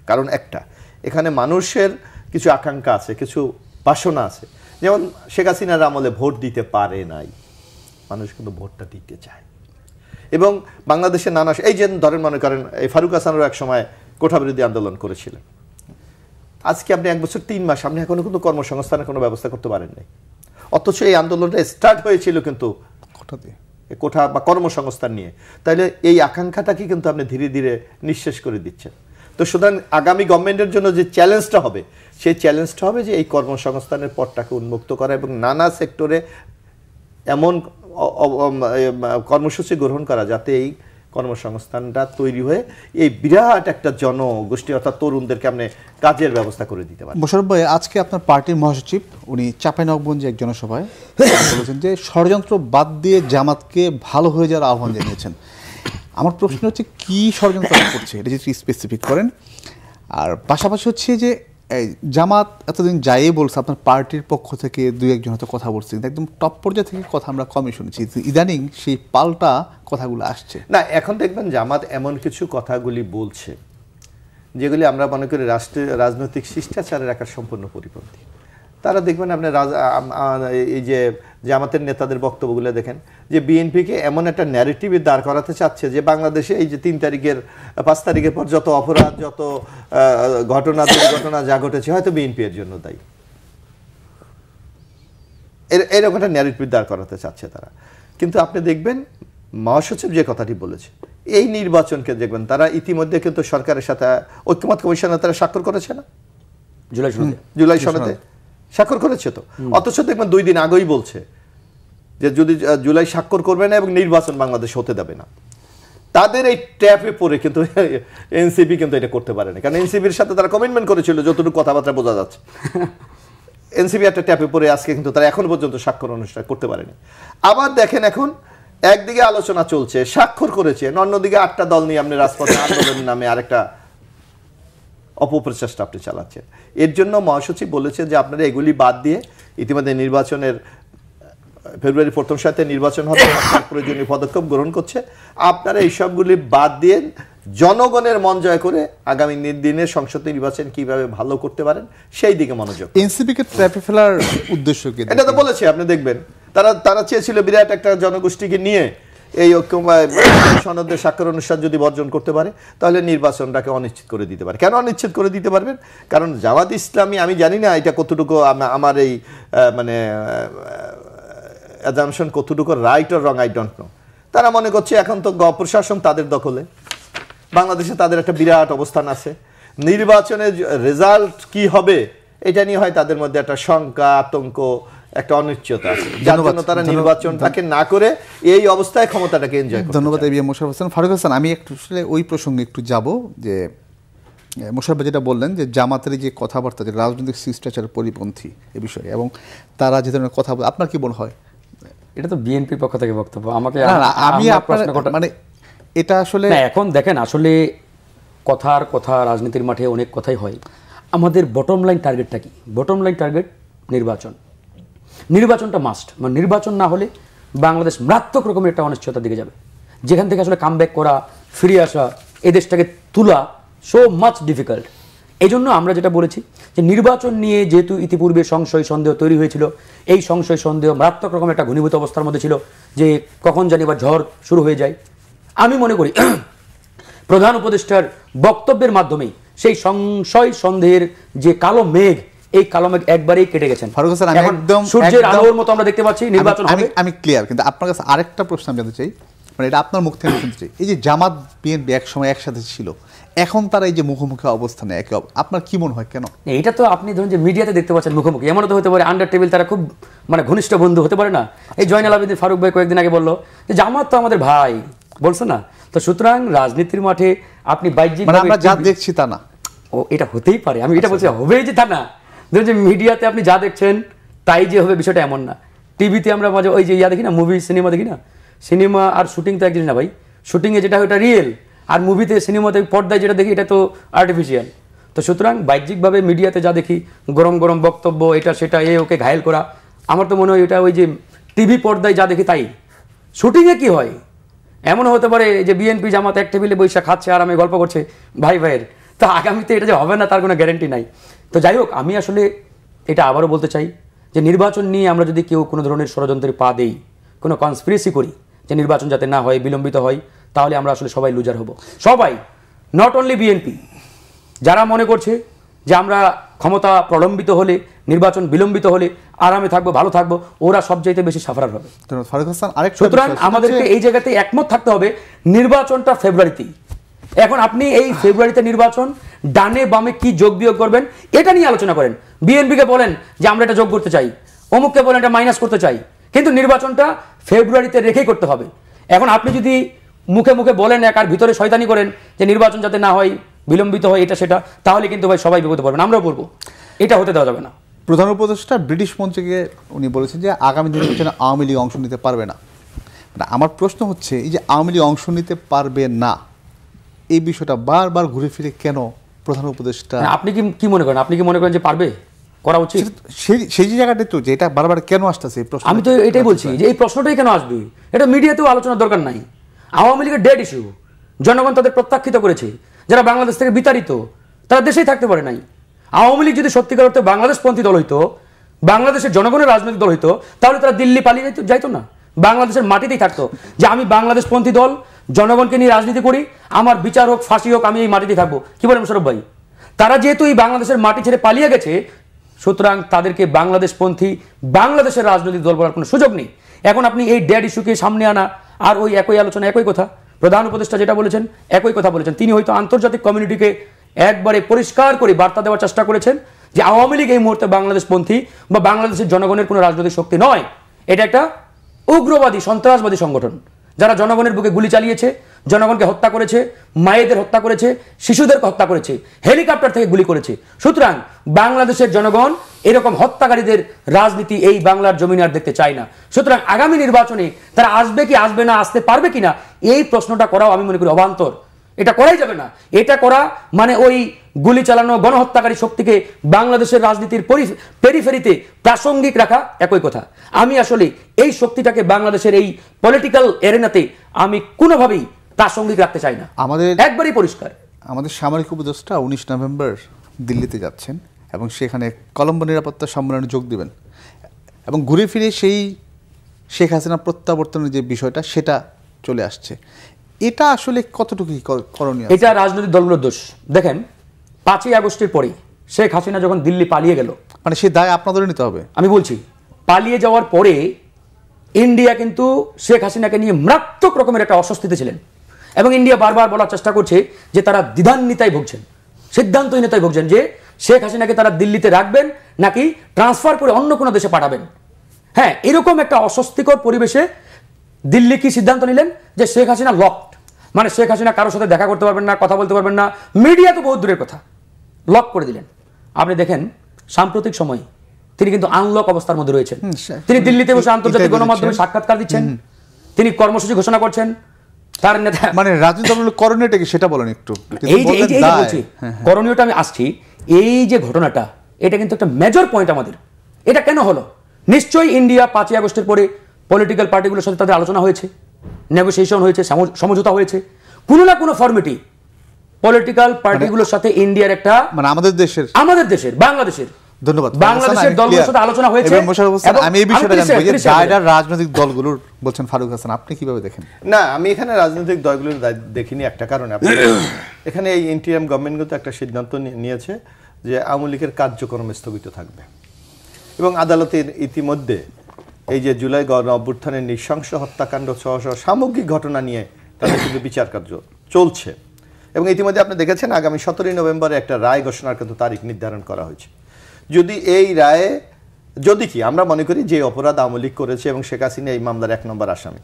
কারণ একটা, এখানে মানুষের কিছু আকাঙ্ক্ষা আছে, কিছু বাসনা আছে। যেমন শেখ হাসিনার আমলে ভোট দিতে পারে নাই, মানুষ কিন্তু ভোটটা দিতে চায়। এবং বাংলাদেশের নানা, এই যে ধরেন মনে করেন এই ফারুক হাসানেরও এক সময় কোঠা বিরোধী আন্দোলন করেছিলেন, আজকে আপনি 1 বছর 3 মাস আপনি এখনো কিন্তু কর্মসংস্থানের কোনো ব্যবস্থা করতে পারেন নাই, অথচ এই আন্দোলনটা স্টার্ট হয়েছিল কিন্তু কোঠা বা কর্মসংস্থান নিয়ে। তাইলে এই আকাঙ্ক্ষাটাকে কিন্তু আপনি ধীরে ধীরে নিঃশেষ করে দিচ্ছেন। তো সুতরাং আগামী গভর্নমেন্টের জন্য যে চ্যালেঞ্জটা হবে, সেই চ্যালেঞ্জটা হবে যে এই কর্মসংস্থানের পথটাকে উন্মুক্ত করা এবং নানা সেক্টরে এমন কর্মসূচি গ্রহণ করা যাতে এই কর্মসংস্থানটা তৈরি হয়ে এই বিরাট একটা জনগোষ্ঠী অর্থাৎ তরুণদেরকে আপনি কাজের ব্যবস্থা করে দিতে পারেন। মোশাররফ ভাই, আজকে আপনার পার্টির মহাসচিব উনি চাঁপাইনবাবগঞ্জে এক জনসভায় বলেছেন যে ষড়যন্ত্র বাদ দিয়ে জামাতকে ভালো হয়ে যাওয়ার আহ্বান জানিয়েছেন। আমার প্রশ্ন হচ্ছে কি ষড়যন্ত্র করছে, এটা যদি স্পেসিফিক করেন। আর পাশাপাশি হচ্ছে যে জামাত এতদিন যাই বলছে, আপনার পার্টির পক্ষ থেকে 2-1 জন হয়তো কথা বলছে, কিন্তু একদম টপ পর্যায়ে থেকে কথা আমরা কমই শুনেছি, ইদানিং সেই পাল্টা কথাগুলো আসছে না। এখন দেখবেন জামাত এমন কিছু কথাগুলি বলছে যেগুলি আমরা মনে করি রাজনৈতিক শিষ্টাচারের একটা সম্পূর্ণ পরিপন্থী। তারা দেখবেন আপনার এই যে জামাতের নেতাদের বক্তব্যগুলো দেখেন যে বিএনপিকে এমন একটা ন্যারেটিভে দাঁড় করাতে চাচ্ছে যে বাংলাদেশে এই যে 3 তারিখের 5 তারিখের পর যত অপরাধ, যত ঘটনা দুর্ঘটনা যা ঘটেছে হয়তো বিএনপি এর জন্য দায়ী। এরকম একটা ন্যারেটিভ দাঁড় করাতে চাচ্ছে তারা। কিন্তু আপনি দেখবেন মহাসচিব যে কথাটি বলেছে, এই নির্বাচনকে দেখবেন তারা ইতিমধ্যে কিন্তু সরকারের সাথে ঐক্যমত কমিশনে তারা স্বাক্ষর করেছে না, জুলাই সনদে স্বাক্ষর করেছে তো। অথচ দেখবেন 2 দিন আগেই বলছে যে যদি জুলাই স্বাক্ষর করবে না এবং নির্বাচন বাংলাদেশ হতে দেবে না। তাদের এই ট্র্যাপে পড়ে কিন্তু এনসিপি কিন্তু এটা করতে পারে না, কারণ এনসিপির সাথে তারা কমিটমেন্ট করেছিল যতটুকু কথাবার্তা বোঝা যাচ্ছে। এনসিপি একটা ট্র্যাপে পড়ে আজকে কিন্তু তারা এখন পর্যন্ত স্বাক্ষর অনুষ্ঠান করতে পারেনি। আবার দেখেন এখন একদিকে আলোচনা চলছে, স্বাক্ষর করেছে, অন্যদিকে 8টা দল নিয়ে আপনি রাজপথে আন্দোলনের নামে আরেকটা অপপ্রচেষ্টা আপনি চালাচ্ছেন। এর জন্য মহাসচিব বলেছেন যে আপনারা এগুলি বাদ দিয়ে, ইতিমধ্যে নির্বাচনের ফেব্রুয়ারি প্রথম সপ্তাহে নির্বাচন হবে, প্রয়োজনীয় পদক্ষেপ গ্রহণ করছে, আপনারা এইসবগুলি বাদ দিয়ে জনগণের মন জয় করে আগামী দিনের সংসদ নির্বাচন কিভাবে ভালো করতে পারেন সেই দিকে মনোযোগ। এনসিপি কে ট্র্যাপে ফেলার উদ্দেশ্য কি? এটা তো বলেছে, আপনি দেখবেন তারা চেয়েছিল বিরাট একটা জনগোষ্ঠীকে নিয়ে এই সনদের স্বাক্ষর অনুষ্ঠান যদি বর্জন করতে পারে তাহলে নির্বাচনটাকে অনিশ্চিত করে দিতে পারে। কেন অনিশ্চিত করে দিতে পারবেন? কারণ জামাত ইসলামী, আমি জানি না এটা কতটুকু আমার এই মানে অ্যাজাম্পশন কতটুকু right or wrong, I don't know. তারা মনে করছে এখন তো প্রশাসন তাদের দখলে, বাংলাদেশে তাদের একটা বিরাট অবস্থান আছে, নির্বাচনের রেজাল্ট কি হবে এটা নিয়ে হয় তাদের মধ্যে একটা শঙ্কা, আতঙ্ক, একটা অনিশ্চয়তা আছে, যার জন্য তারা নির্বাচনটাকে না করে এই অবস্থায় ক্ষমতাটাকে এনজয় করতে। ধন্যবাদ এবিএম মোশাররফ হোসেন। ফারুক হাসান, আমি একটু আসলে ওই প্রসঙ্গে একটু যাব যে মোশাররফ ভাই যেটা বললেন যে জামাতের যে কথাবার্তা, যে রাজনৈতিক শিষ্টাচারের পরিপন্থী এ বিষয়ে, এবং তারা যে ধরনের কথা বলে, আপনার কি মনে হয়? এটা তো বিএনপির পক্ষ থেকে বক্তব্য। আমাকে আমি আপনার মানে এটা আসলে এখন দেখেন, আসলে কথা রাজনীতির মাঠে অনেক কথাই হয়। আমাদের বটম লাইন টার্গেটটা কি? বটম লাইন টার্গেট নির্বাচনটা মাস্ট। মানে নির্বাচন না হলে বাংলাদেশ মারাত্মক রকমের একটা অনিশ্চয়তার দিকে যাবে, যেখান থেকে আসলে কামব্যাক করা, ফিরে আসা, এই দেশটাকে তোলা সো মাচ ডিফিকাল্ট। এই জন্য আমরা যেটা বলেছি যে নির্বাচন নিয়ে যেহেতু ইতিপূর্বে সংশয় সন্দেহ তৈরি হয়েছিল, এই সংশয় সন্দেহ মারাত্মক রকমের একটা ঘনীভূত অবস্থার মধ্যে ছিল যে কখন জানি বা ঝড় শুরু হয়ে যায়। আমি মনে করি প্রধান উপদেষ্টার বক্তব্যের মাধ্যমে সেই সংশয় সন্দেহের যে কালো মেঘ, এই কালো মেঘ একবারেই কেটে গেছেন। ফারুক হাসান, আমি একদম সূর্যের আলোর মতো আমরা দেখতে পাচ্ছি নির্বাচন হবে। আমি ক্লিয়ার, কিন্তু আপনার কাছে আরেকটা প্রশ্ন আমি জানতে চাই, মানে এটা আপনার মুখ থেকে শুনতে চাই। এই যে জামাত বিএনপি একসময় একসাথে ছিল, এখন তারা এই যে মুখোমুখি অবস্থানে একে, আপনার কি মনে হয় কেন? এটা তো আপনি ধরুন যে মিডিয়াতে দেখতে পাচ্ছেন মুখোমুখি, এমনও তো হতে পারে আন্ডার টেবিল তারা খুব মানে ঘনিষ্ঠ বন্ধু হতে পারে না? এই জয়নাল আবেদিন ফারুক ভাই কয়েকদিন আগে বললো যে জামাত তো আমাদের ভাই, বলছে না? তো সুতরাং রাজনীতির মাঠে আপনি বাহ্যিক মানে আমরা যা দেখছি তা না, ও এটা হতেই পারে, আমি এটা বলছি হবে যে তা না। ধরুন যে মিডিয়াতে আপনি যা দেখছেন তাই যে হবে বিষয়টা এমন না। টিভিতে আমরা মাঝে ওই যে দেখি না, মুভি সিনেমা দেখি না, সিনেমা আর শুটিং তো এক জিনিস না ভাই। শুটিংয়ে যেটা হয় ওটা রিয়েল, আর মুভিতে সিনেমাতে পর্দায় যেটা দেখি এটা তো আর্টিফিশিয়াল। তো সুতরাং বাহ্যিকভাবে মিডিয়াতে যা দেখি গরম গরম বক্তব্য, এটা সেটা, ওকে ঘায়েল করা, আমার তো মনে হয় এটা ওই যে টিভি পর্দায় যা দেখি তাই। শুটিংয়ে কি হয় এমন হতে পারে যে বিএনপি জামাত এক টেবিলে বৈশা খাচ্ছে আর আমি গল্প করছে ভাই ভাইয়ের, তা আগামীতে এটা যে হবে না তার কোনো গ্যারান্টি নাই। তো যাই হোক, আমি আসলে এটা আবারও বলতে চাই যে নির্বাচন নিয়ে আমরা যদি কেউ কোনো ধরনের ষড়যন্ত্রে পা দেই, কোনো কনস্পিরেসি করি যে নির্বাচন যাতে না হয়, বিলম্বিত হয়, তাহলে আমরা আসলে সবাই লুজার হব। সবাই, নট অনলি বিএনপি। যারা মনে করছে যে আমরা ক্ষমতা প্রলম্বিত হলে, নির্বাচন বিলম্বিত হলে আরামে থাকবো, ভালো থাকবো, ওরা সবচাইতে বেশি সাফারার হবে। ফারুক হাসান, আরেকটা সুতরাং আমাদেরকে এই জায়গাতে একমত থাকতে হবে, নির্বাচনটা ফেব্রুয়ারিতেই। এখন আপনি এই ফেব্রুয়ারিতে নির্বাচন, ডানে বামে কি যোগ বিয়োগ করবেন এটা নিয়ে আলোচনা করেন। বিএনপিকে বলেন যে আমরা এটা যোগ করতে চাই, অমুককে বলেন এটা মাইনাস করতে চাই, কিন্তু নির্বাচনটা ফেব্রুয়ারিতে রেখেই করতে হবে। এখন আপনি যদি মুখে মুখে বলেন এক আর ভিতরে শয়তানি করেন যে নির্বাচন যাতে না হয়, বিলম্বিত হয়, এটা সেটা, তাহলে কিন্তু ভাই সবাই বিপদে পড়বেন, আমরাও বলবো। এটা হতে দেওয়া যাবে না। প্রধান উপদেষ্টা ব্রিটিশ মঞ্চকে উনি বলেছেন যে আগামী নির্বাচনে আওয়ামী লীগ অংশ নিতে পারবে না। আমার প্রশ্ন হচ্ছে, এই যে আওয়ামী লীগ অংশ নিতে পারবে না, এই বিষয়টা বারবার ঘুরে ফিরে কেন প্রধান উপদেষ্টা? আপনি কি মনে করেন? আপনি কি মনে করেন যে পারবে, করা উচিত? সেই জায়গাটাই তো, যে এটা বারবার কেন আসতেছে এই প্রশ্ন। আমি তো এটাই বলছি যে এই প্রশ্নটাই কেন আসবে, এটা মিডিয়াতেও আলোচনার দরকার নাই। আওয়ামী লীগের ডেড ইস্যু, জনগণ তাদের প্রত্যাখ্যিত করেছে, যারা বাংলাদেশ থেকে বিতাড়িত তারা দেশেই থাকতে পারে নাই। আওয়ামী লীগ যদি সত্যিকার অর্থে বাংলাদেশপন্থী দল হইতো, বাংলাদেশের জনগণের রাজনৈতিক দল হইতো, তাহলে তারা দিল্লি পালিয়ে যাইতো না, বাংলাদেশের মাটিতেই থাকতো। যে আমি বাংলাদেশপন্থী দল, জনগণকে নিয়ে রাজনীতি করি, আমার বিচার হোক ফাঁসি হোক, আমি এই মাটিতেই থাকবো। কি বলেন মোশাররফ ভাই? তারা যেহেতু এই বাংলাদেশের মাটি ছেড়ে পালিয়ে গেছে, সুতরাং তাদেরকে বাংলাদেশপন্থী, বাংলাদেশের রাজনৈতিক দল বলার কোনো সুযোগ নেই। এখন আপনি এই ডেড ইস্যুকে সামনে আনা আর ওই একই আলোচনা, একই কথা, প্রধান উপদেষ্টা যেটা বলেছেন একই কথা বলেছেন। তিনি হয়তো আন্তর্জাতিক কমিউনিটিকে একবারে পরিষ্কার করে বার্তা দেওয়ার চেষ্টা করেছেন যে আওয়ামী লীগ এই মুহূর্তে বাংলাদেশপন্থী বা বাংলাদেশের জনগণের কোনো রাজনৈতিক শক্তি নয়, এটা একটা উগ্রবাদী সন্ত্রাসবাদী সংগঠন, যারা জনগণের বুকে গুলি চালিয়েছে, জনগণকে হত্যা করেছে, মায়েদের হত্যা করেছে, শিশুদেরকে হত্যা করেছে, হেলিকপ্টার থেকে গুলি করেছে। সুতরাং বাংলাদেশের জনগণ এরকম হত্যাকারীদের রাজনীতি এই বাংলার জমিনে আর দেখতে চায় না। সুতরাং আগামী নির্বাচনে তারা আসবে কি আসবে না, আসতে পারবে কিনা, এই প্রশ্নটা করাও আমি মনে করি অবান্তর। এটা করাই যাবে না। এটা করা মানে ওই গুলি চালানো গণহত্যাকারী শক্তিকে বাংলাদেশের রাজনীতির পেরিফেরিতে প্রাসঙ্গিক রাখা একই কথা। আমি আসলে এই শক্তিটাকে বাংলাদেশের এই পলিটিক্যাল এরেনাতে আমি কোনোভাবেই প্রাসঙ্গিক রাখতে চাই না। আমাদের একবারই পরিষ্কার, আমাদের সামরিক উপদেষ্টা 19 নভেম্বর দিল্লিতে যাচ্ছেন এবং সেখানে কলম্বো নিরাপত্তা সম্মেলনে যোগ দিবেন এবং ঘুরে ফিরে সেই শেখ হাসিনা প্রত্যাবর্তনের যে বিষয়টা সেটা চলে আসছে। এটা আসলে কতটুকু করণীয়? এটা রাজনৈতিক দলগুলোর দোষ। দেখেন 5ই আগস্টের পরে শেখ হাসিনা যখন দিল্লি পালিয়ে গেল, মানে সেই দায় আপনাদেরও নিতে হবে। আমি বলছি, পালিয়ে যাওয়ার পরে ইন্ডিয়া কিন্তু শেখ হাসিনাকে নিয়ে মারাত্মক রকমের একটা অস্বস্তিতে ছিলেন এবং ইন্ডিয়া বারবার বলার চেষ্টা করছে যে তারা দ্বিধান্বিতায় ভুগছেন, সিদ্ধান্তহীনতায় ভুগছেন যে শেখ হাসিনাকে তারা দিল্লিতে রাখবেন নাকি ট্রান্সফার করে অন্য কোনো দেশে পাঠাবেন। হ্যাঁ, এরকম একটা অস্বস্তিকর পরিবেশে দিল্লি কি সিদ্ধান্ত নিলেন যে শেখ হাসিনা লকড, মানে শেখ হাসিনা কারোর সাথে দেখা করতে পারবেন না, কথা বলতে পারবেন না, মিডিয়া তো বহুত দূরের কথা, লক করে দিলেন। আপনি দেখেন সাম্প্রতিক সময়ে তিনি কিন্তু আনলক অবস্থার মধ্যে রয়েছেন। তিনি দিল্লিতে বসে আন্তর্জাতিক গণমাধ্যমে সাক্ষাৎকার দিচ্ছেন, তিনি কর্মসূচি ঘোষণা করছেন। তার নেতা মানে রাজনৈতিক দলের করণীয়টা কি সেটা বলেন একটু। এই যে বলছি করণীয়টা আমি আসছি, এই যে ঘটনাটা এটা কিন্তু একটা মেজর পয়েন্ট আমাদের। এটা কেন হলো? নিশ্চয়ই ইন্ডিয়া 5ই আগস্টের পরে পলিটিক্যাল পার্টিগুলোর সাথে তাদের আলোচনা হয়েছে, নেগোসিয়েশন হয়েছে, সমঝোতা হয়েছে, কোনো না কোনো ফর্মেটে পলিটিক্যাল পার্টিগুলোর সাথে ইন্ডিয়ার একটা, মানে আমাদের দেশের বাংলাদেশের ধন্যবাদ বাংলাদেশের দলগুলোর সাথে আলোচনা হয়েছে। আমি এই বিষয়টা জানবো যে দায়রা রাজনৈতিক দলগুলোর বলছেন ফারুক হাসান, আপনি কিভাবে দেখেন? না, আমি এখানে রাজনৈতিক দলগুলোর দেখিনি একটা কারণে। এখানে এই ইন্টিরিয়াম গভর্নমেন্টগুলো একটা সিদ্ধান্ত নিয়েছে যে আওয়ামী লীগের কার্যক্রম স্থগিত থাকবে, এবং আদালতের ইতিমধ্যে এই যে জুলাই গণ অভ্যুত্থানের নৃশংস হত্যাকাণ্ড সহ সামগ্রিক ঘটনা নিয়ে তাদের কিন্তু বিচার কার্য চলছে। এবং ইতিমধ্যে আপনি দেখেছেন আগামী 17 নভেম্বরে একটা রায় ঘোষণার কিন্তু তারিখ নির্ধারণ করা হয়েছে। যদি এই রায়ে, যদি কি আমরা মনে করি যে অপরাধ আওয়ামী লীগ করেছে এবং শেখ হাসিনা এই মামলার 1 নম্বর আসামি,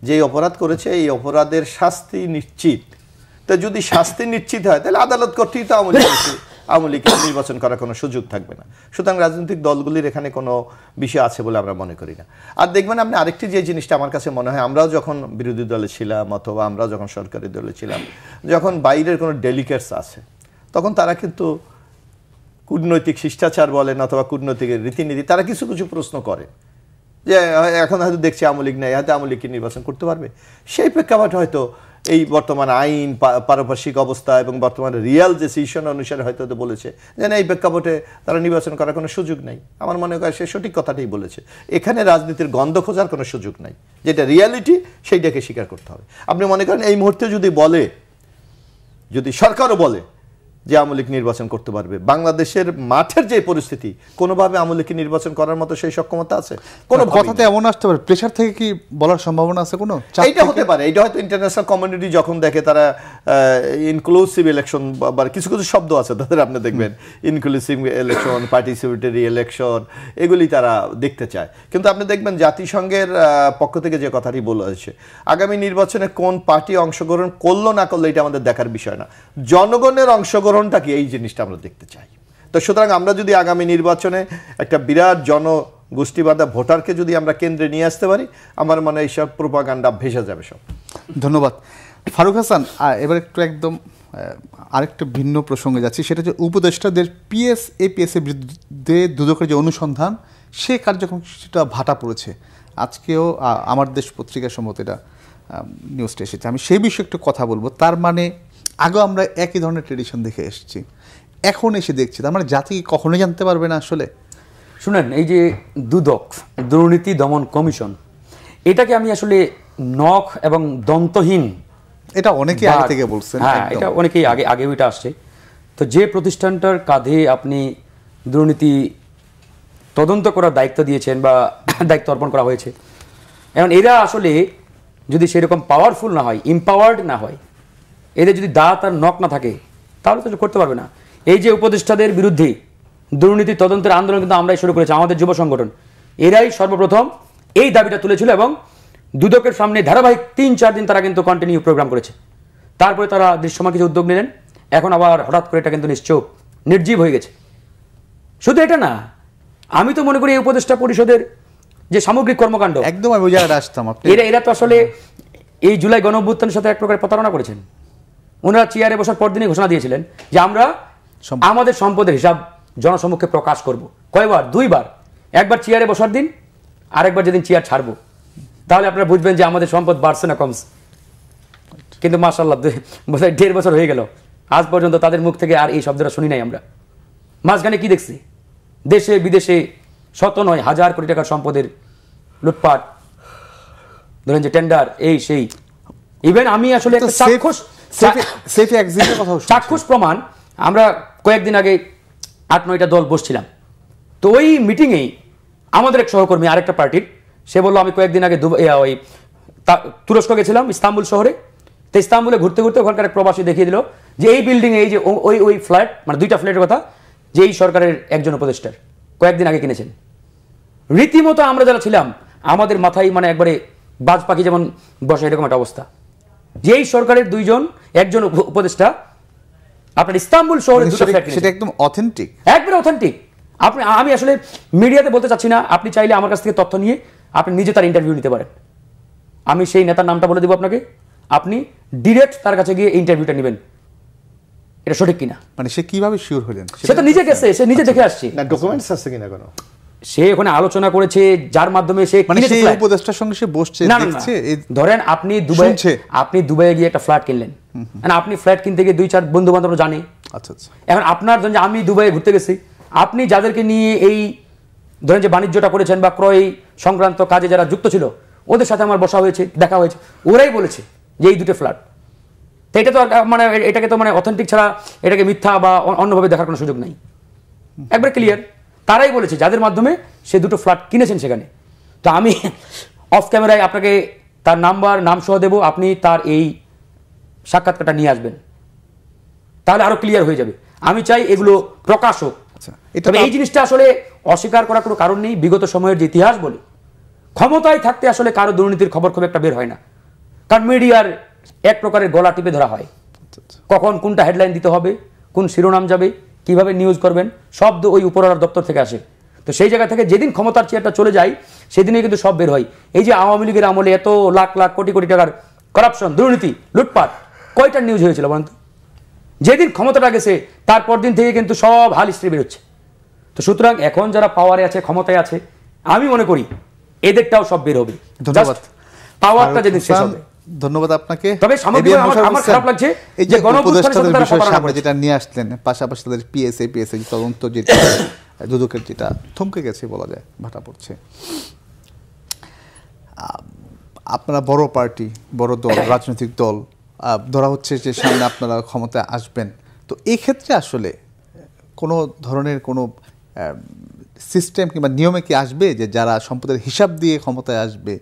যে অপরাধ করেছে এই অপরাধের শাস্তি নিশ্চিত, তো যদি শাস্তি নিশ্চিত হয় তাহলে আদালত কর্তৃক তো আওয়ামী লীগকে নির্বাচন করার কোনো সুযোগ থাকবে না। সুতরাং রাজনৈতিক দলগুলির এখানে কোনো বিষয় আছে বলে আমরা মনে করি না। আর দেখবেন আপনি আরেকটি যে জিনিসটা আমার কাছে মনে হয়, আমরাও যখন বিরোধী দলে ছিলাম অথবা আমরাও যখন সরকারি দলে ছিলাম, যখন বাইরের কোনো ডেলিগেটস আছে তখন তারা কিন্তু কূটনৈতিক শিষ্টাচার বলেন অথবা কূটনৈতিক রীতিনীতি, তারা কিছু কিছু প্রশ্ন করে যে এখন হয়তো দেখছি আওয়ামী লীগ নেই, হয়তো আওয়ামী লীগ কি নির্বাচন করতে পারবে। সেই প্রেক্ষাপটে হয়তো এই বর্তমান আইন, পারিপার্শ্বিক অবস্থা এবং বর্তমানে রিয়াল যে সিচুয়েশন অনুসারে হয়তো বলেছে যে না, এই প্রেক্ষাপটে তারা নির্বাচন করার কোনো সুযোগ নেই। আমার মনে হয় সে সঠিক কথাটাই বলেছে। এখানে রাজনীতির গন্ধ খোঁজার কোনো সুযোগ নাই, যেটা রিয়ালিটি সেইটাকে স্বীকার করতে হবে। আপনি মনে করেন এই মুহূর্তে যদি সরকারও বলে যে আওয়ামী লীগ নির্বাচন করতে পারবে, বাংলাদেশের মাঠের যে পরিস্থিতি, কোনোভাবে আওয়ামী লীগ নির্বাচন করার মতো সেই সক্ষমতা আছে? কোনো কথাতে এমন আসতে পারে, প্রেশার থেকে কি বলার সম্ভাবনা আছে কোনো? এইটা হতে পারে, এইটা হয়তো ইন্টারন্যাশনাল কমিউনিটি যখন দেখে তারা ইনক্লুসিভ ইলেকশন বা কিছু কিছু শব্দ আছে তাদের, আপনি দেখবেন ইনক্লুসিভ ইলেকশন, পার্টিসিপেটরি ইলেকশন, এগুলি তারা দেখতে চায়। কিন্তু আপনি দেখবেন জাতিসংঘের পক্ষ থেকে যে কথাটি বলা হয়েছে, আগামী নির্বাচনে কোন পার্টি অংশগ্রহণ করলো না করলো এটা আমাদের দেখার বিষয় না, জনগণের অংশগ্রহণটা কি, এই জিনিসটা আমরা দেখতে চাই। তো সুতরাং আমরা যদি আগামী নির্বাচনে একটা বিরাট জনগোষ্ঠীবাদা ভোটারকে যদি আমরা কেন্দ্রে নিয়ে আসতে পারি, আমার মনে হয় এইসব প্রোপাগান্ডা ভেসে যাবে সব। ধন্যবাদ ফারুক হাসান। এবার একটু একদম আরেকটা ভিন্ন প্রসঙ্গে যাচ্ছি, সেটা হচ্ছে উপদেষ্টাদের এপিএস এর বিরুদ্ধে দুদকের যে অনুসন্ধান, সে কার্যক্রম সেটা ভাটা পড়েছে। আজকেও আমার দেশ পত্রিকার সম্মত এটা নিউজটা এসেছে, আমি সেই বিষয়ে একটু কথা বলবো। তার মানে আগেও আমরা একই ধরনের ট্রেডিশন দেখে এসেছি, এখন এসে দেখছি, তার মানে জাতি কখনোই জানতে পারবে না আসলে। শুনেন, এই যে দুদক, দুর্নীতি দমন কমিশন, এটাকে আমি আসলে নখ এবং দন্তহীন, এটা অনেকেই আগে থেকে বলছেন। হ্যাঁ, এটা অনেকেই আগে ওইটা আসছে। তো যে প্রতিষ্ঠানটার কাঁধে আপনি দুর্নীতি তদন্ত করার দায়িত্ব দিয়েছেন বা দায়িত্ব অর্পণ করা হয়েছে, এখন এরা আসলে যদি সেরকম পাওয়ারফুল না হয়, এম্পাওয়ার্ড না হয়, এদের যদি দাঁত আর নখ না থাকে, তাহলে তো করতে পারবে না। এই যে উপদেষ্টাদের বিরুদ্ধে দুর্নীতি তদন্তের আন্দোলন কিন্তু আমরাই শুরু করেছি, আমাদের যুব সংগঠন, এরাই সর্বপ্রথম এই দাবিটা তুলেছিল এবং দুদকের সামনে ধারাবাহিক 3-4 দিন তারা কিন্তু কন্টিনিউ প্রোগ্রাম করেছে। তারপরে তারা দৃশ্যমান কিছু উদ্যোগ নিলেন, এখন আবার হঠাৎ করে এটা কিন্তু নিশ্চুপ নির্জীব হয়ে গেছে। শুধু এটা না, আমি তো মনে করি এই উপদেষ্টা পরিষদের যে সামগ্রিক কর্মকাণ্ড, একদম আমি ওই জায়গাটা আসতাম, এরা তো আসলে এই জুলাই গণ অভ্যুত্থানের সাথে এক প্রকার প্রতারণা করেছেন। ওনারা চেয়ারে বসার পরদিনই ঘোষণা দিয়েছিলেন যে আমরা আমাদের সম্পদের হিসাব জনসম্মুখে প্রকাশ করব। কয়বার? 2 বার। একবার চেয়ারে বসার দিন, আরেকবার যেদিন চেয়ার ছাড়বো, তাহলে আপনারা বুঝবেন যে আমাদের সম্পদ বাড়ছে না কমছে। কিন্তু মাশাআল্লাহ বোধহয় 1.5 বছর হয়ে গেল, আজ পর্যন্ত তাদের মুখ থেকে আর এই শব্দটা শুনি নাই আমরা। মাঝখানে কি দেখছি? দেশে বিদেশে শত নয় হাজার কোটি টাকার সম্পদের লুটপাট, ধরেন যে টেন্ডার, এই সেই। ইভেন আমি আসলে চাক্ষুষ প্রমাণ, আমরা কয়েকদিন আগে 8-9টা দল বসছিলাম, তো ওই মিটিংয়েই আমাদের এক সহকর্মী আরেকটা পার্টির, সে বললো আমি কয়েকদিন আগে ওই তুরস্ক গেছিলাম, ইস্তাম্বুল শহরে। তো ইস্তাম্বুলে ঘুরতে ঘুরতে ওখানকার এক প্রবাসী দেখিয়ে দিল যে এই বিল্ডিং, এই যে ওই ফ্ল্যাট, মানে 2টা ফ্ল্যাটের কথা, যে এই সরকারের একজন উপদেষ্টার কয়েকদিন আগে কিনেছেন। রীতিমতো আমরা যারা ছিলাম আমাদের মাথায় মানে একবারে বাজ পাখি যেমন বসে এরকম একটা অবস্থা, যেই সরকারের একজন উপদেষ্টা আপনার ইস্তাম্বুল শহরে সেটা একদম অথেন্টিক, একবারে অথেন্টিক। আমি আসলে মিডিয়াতে বলতে চাচ্ছি না, আপনি চাইলে আমার কাছ থেকে তথ্য নিয়ে আপনি নিজে তার ইন্টারভিউ নিতে পারেন। আমি সেই নেতার নামটা বলে দেবো আপনাকে, আপনি ডিরেক্ট তার কাছে গিয়ে ইন্টারভিউটা নেবেন, এটা সঠিক কিনা। মানে সে কিভাবে শিওর হলেন? সে তো নিজে গেছে, সে নিজে দেখে আসছে। না ডকুমেন্টস আছে কিনা কোনো, সে ওখানে আলোচনা করেছে যার মাধ্যমে সে মানে সেই উপদেষ্টার সঙ্গে সে বসছে দেখছে। ধরেন আপনি দুবাইয়ে গিয়ে একটা ফ্ল্যাট কিনলেন, আপনি ফ্ল্যাট কিনতে গিয়ে 2-4 বন্ধু বান্ধব জানে। আচ্ছা আচ্ছা। এখন আপনার ধরেন যে আমি দুবাইয়ে ঘুরতে গেছি, আপনি যাদেরকে নিয়ে এই ধরেন যে বাণিজ্যটা করেছেন বা ক্রয় সংক্রান্ত কাজে যারা যুক্ত ছিল ওদের সাথে আমার বসা হয়েছে, দেখা হয়েছে, ওরাই বলেছে যে এই দুটো ফ্ল্যাট। তো এটা তো মানে এটাকে তো মানে অথেন্টিক ছাড়া এটাকে মিথ্যা বা অন্যভাবে দেখার কোনো সুযোগ নাই, একবার ক্লিয়ার। তারাই বলেছে যাদের মাধ্যমে সে দুটো ফ্ল্যাট কিনেছেন সেখানে। তো আমি অফ ক্যামেরায় আপনাকে তার নাম সহ দেবো, আপনি তার এই সাক্ষাৎকারটা নিয়ে আসবেন, তাহলে আরো ক্লিয়ার হয়ে যাবে। আমি চাই এগুলো প্রকাশ হোক। তবে এই জিনিসটা আসলে অস্বীকার করার কোনো কারণ নেই। বিগত সময়ের যে ইতিহাস বলি, ক্ষমতায় থাকতে আসলে কারো দুর্নীতির খবর খুব একটা বের হয় না, কারণ মিডিয়ার এক প্রকারের গলা টিপে ধরা হয়। কখন কোনটা হেডলাইন দিতে হবে, কোন শিরোনাম যাবে, কিভাবে নিউজ করবেন, সব ওই উপরওয়ালার দপ্তর থেকে আসে। তো সেই জায়গা থেকে যেদিন ক্ষমতার চেয়ারটা চলে যায় সেদিনে কিন্তু সব বের হয়। এই যে আওয়ামী লীগের আমলে এত লাখ লাখ কোটি কোটি টাকার করাপশন, দুর্নীতি, লুটপাট, কয়টা নিউজ হয়েছিল বলেন তো? যেদিন ক্ষমতাটা গেছে তারপর দিন থেকে কিন্তু সব হাল হিস্ট্রি বেরোচ্ছে। তো সুতরাং এখন যারা পাওয়ারে আছে, ক্ষমতায় আছে, আমি মনে করি এদেরটাও সব বের হবে। ধন্যবাদ। পাওয়ারটা যেদিন শেষ হবে। ধন্যবাদ আপনাকে। তবে আমার খারাপ লাগছে এই যে উপদেষ্টাদের বিষয় সামনে যেটা নিয়ে আসলেন, পাশাপাশি তাদের পিএসএ তদন্ত যেটা দুদকের যেটা থমকে গেছে বলা যায়, ভাটা পড়ছে। আপনারা বড় পার্টি, বড় দল, রাজনৈতিক দল, ধরা হচ্ছে যে সামনে আপনারা ক্ষমতায় আসবেন। তো এই ক্ষেত্রে আসলে কোনো ধরনের কোনো সিস্টেম কিংবা নিয়মে কি আসবে যে যারা সম্পদের হিসাব দিয়ে ক্ষমতায় আসবে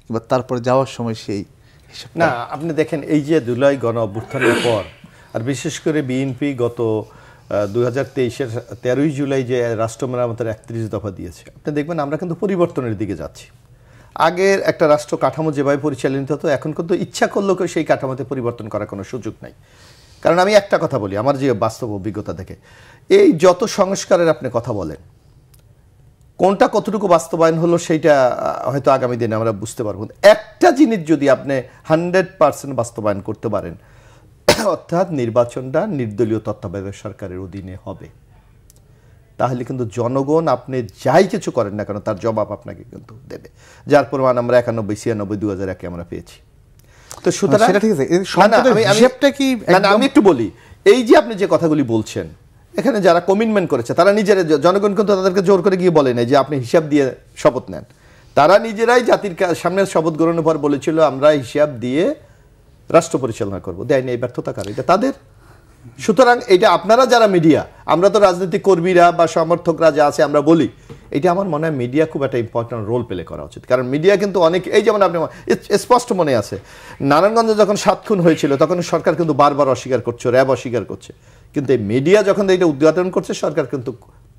কিংবা তারপরে যাওয়ার সময় সেই হিসাব? না, আপনি দেখেন এই যে জুলাই গণ অভ্যুত্থানের পর আর বিশেষ করে বিএনপি গত 2023-এর 13ই জুলাই যে রাষ্ট্র মেরামতের 31 দফা দিয়েছে, আপনি দেখবেন আমরা কিন্তু পরিবর্তনের দিকে যাচ্ছি। আগের একটা রাষ্ট্র কাঠামো যেভাবে পরিচালিত হতো, এখন কিন্তু ইচ্ছা করলেও সেই কাঠামোতে পরিবর্তন করার কোনো সুযোগ নাই। কারণ আমি একটা কথা বলি, আমার যে বাস্তব অভিজ্ঞতা থেকে, এই যত সংস্কারের আপনি কথা বলেন, কোনটা কতটুকু বাস্তবায়ন হলো সেইটা হয়তো আগামী দিনে আমরা বুঝতে পারবো। একটা জিনিস যদি আপনি 100% বাস্তবায়ন করতে পারেন, অর্থাৎ নির্বাচনটা নির্দলীয় তত্ত্বাবধায়ক সরকারের অধীনে হবে, তাহলে কিন্তু জনগণ আপনি যাই কিছু করেন না কেন তার জবাব আপনাকে কিন্তু দেবে, যার প্রমাণ আমরা 91, 96, 2001 আমরা পেয়েছি। তো সুতরাং আমি একটু বলি, এই যে আপনি যে কথাগুলি বলছেন, এখানে যারা কমিটমেন্ট করেছে তারা নিজেরা, জনগণ কিন্তু তাদেরকে জোর করে গিয়ে বলে না যে আপনি হিসাব দিয়ে শপথ নেন। তারা নিজেরাই জাতির সামনে শপথ গ্রহণের পর বলেছিল আমরা হিসাব দিয়ে রাষ্ট্র পরিচালনা করবো, দেয়নি। এই ব্যর্থতা কার? এটা তাদের। সুতরাং এটা আপনারা যারা মিডিয়া, আমরা তো রাজনৈতিক কর্মীরা বা সমর্থকরা যা আছে আমরা বলি, এটা আমার মনে হয় মিডিয়া খুব একটা ইম্পর্টেন্ট রোল প্লে করা উচিত। কারণ মিডিয়া কিন্তু অনেক, এই যেমন আপনি স্পষ্ট মনে আছে নারায়ণগঞ্জে যখন 7 খুন হয়েছিল তখন সরকার কিন্তু বারবার অস্বীকার করছে, র্যাব অস্বীকার করছে, কিন্তু এই মিডিয়া যখন এটা উদ্ঘাটন করছে সরকার কিন্তু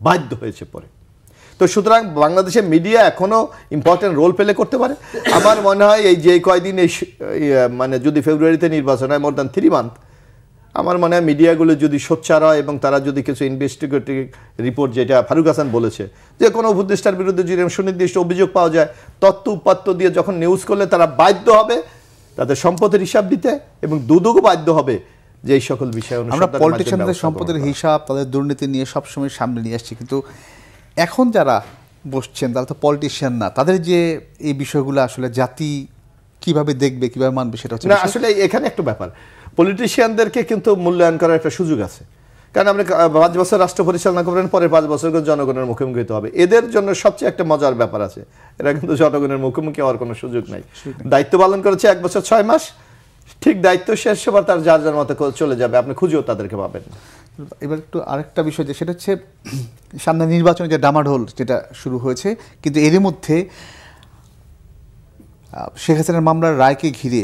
বাধ্য হয়েছে পরে। তো সুতরাং বাংলাদেশের মিডিয়া এখনো ইম্পর্টেন্ট রোল প্লে করতে পারে। আমার মনে হয় এই যে কয়দিন এই মানে যদি ফেব্রুয়ারিতে নির্বাচন হয়, মোর দ্যান 3 মান্থ, আমার মনে হয় মিডিয়াগুলো যদি সোচ্চার হয় এবং তারা যদি কিছু ইনভেস্টিগেটিভ রিপোর্ট, যেটা ফারুক হাসান বলেছে, যে কোনো উপদেষ্টার বিরুদ্ধে যদি সুনির্দিষ্ট অভিযোগ পাওয়া যায়, তথ্য উপাত্ত দিয়ে যখন নিউজ করলে তারা বাধ্য হবে তাদের সম্পদের হিসাব দিতে, এবং দুদকও বাধ্য হবে যে এই সকল বিষয় আমরা পলিটিশিয়ানদের সম্পদের হিসাব, তাদের দুর্নীতি নিয়ে সবসময় সামনে নিয়ে আসছি, কিন্তু এখন যারা বসছেন তারা তো পলিটিশিয়ান না, তাদের যে এই বিষয়গুলো আসলে জাতি কিভাবে দেখবে, কিভাবে মানবে, সেটা হচ্ছে না। আসলে এখানে একটা ব্যাপার, পলিটিশিয়ানদেরকে কিন্তু মূল্যায়ন করার একটা সুযোগ আছে। কারণ আপনি 5 বছর রাষ্ট্র পরিচালনা করবেন, পরে 5 বছর জনগণের মুখোমুখি হতে হবে। এদের জন্য সবচেয়ে একটা মজার ব্যাপার আছে, এরা কিন্তু জনগণের মুখোমুখি হওয়ার কোনো সুযোগ নাই। দায়িত্ব পালন করেছে 1 বছর 6 মাস, ঠিক দায়িত্ব শেষ হবার তার যার যার মতো চলে যাবে, আপনি খুঁজেও তাদেরকে পাবেন। এবার একটু আরেকটা বিষয়, যে সেটা হচ্ছে সামনে নির্বাচনে যে ডামাডোল যেটা শুরু হয়েছে, কিন্তু এরই মধ্যে শেখ হাসিনার মামলার রায়কে ঘিরে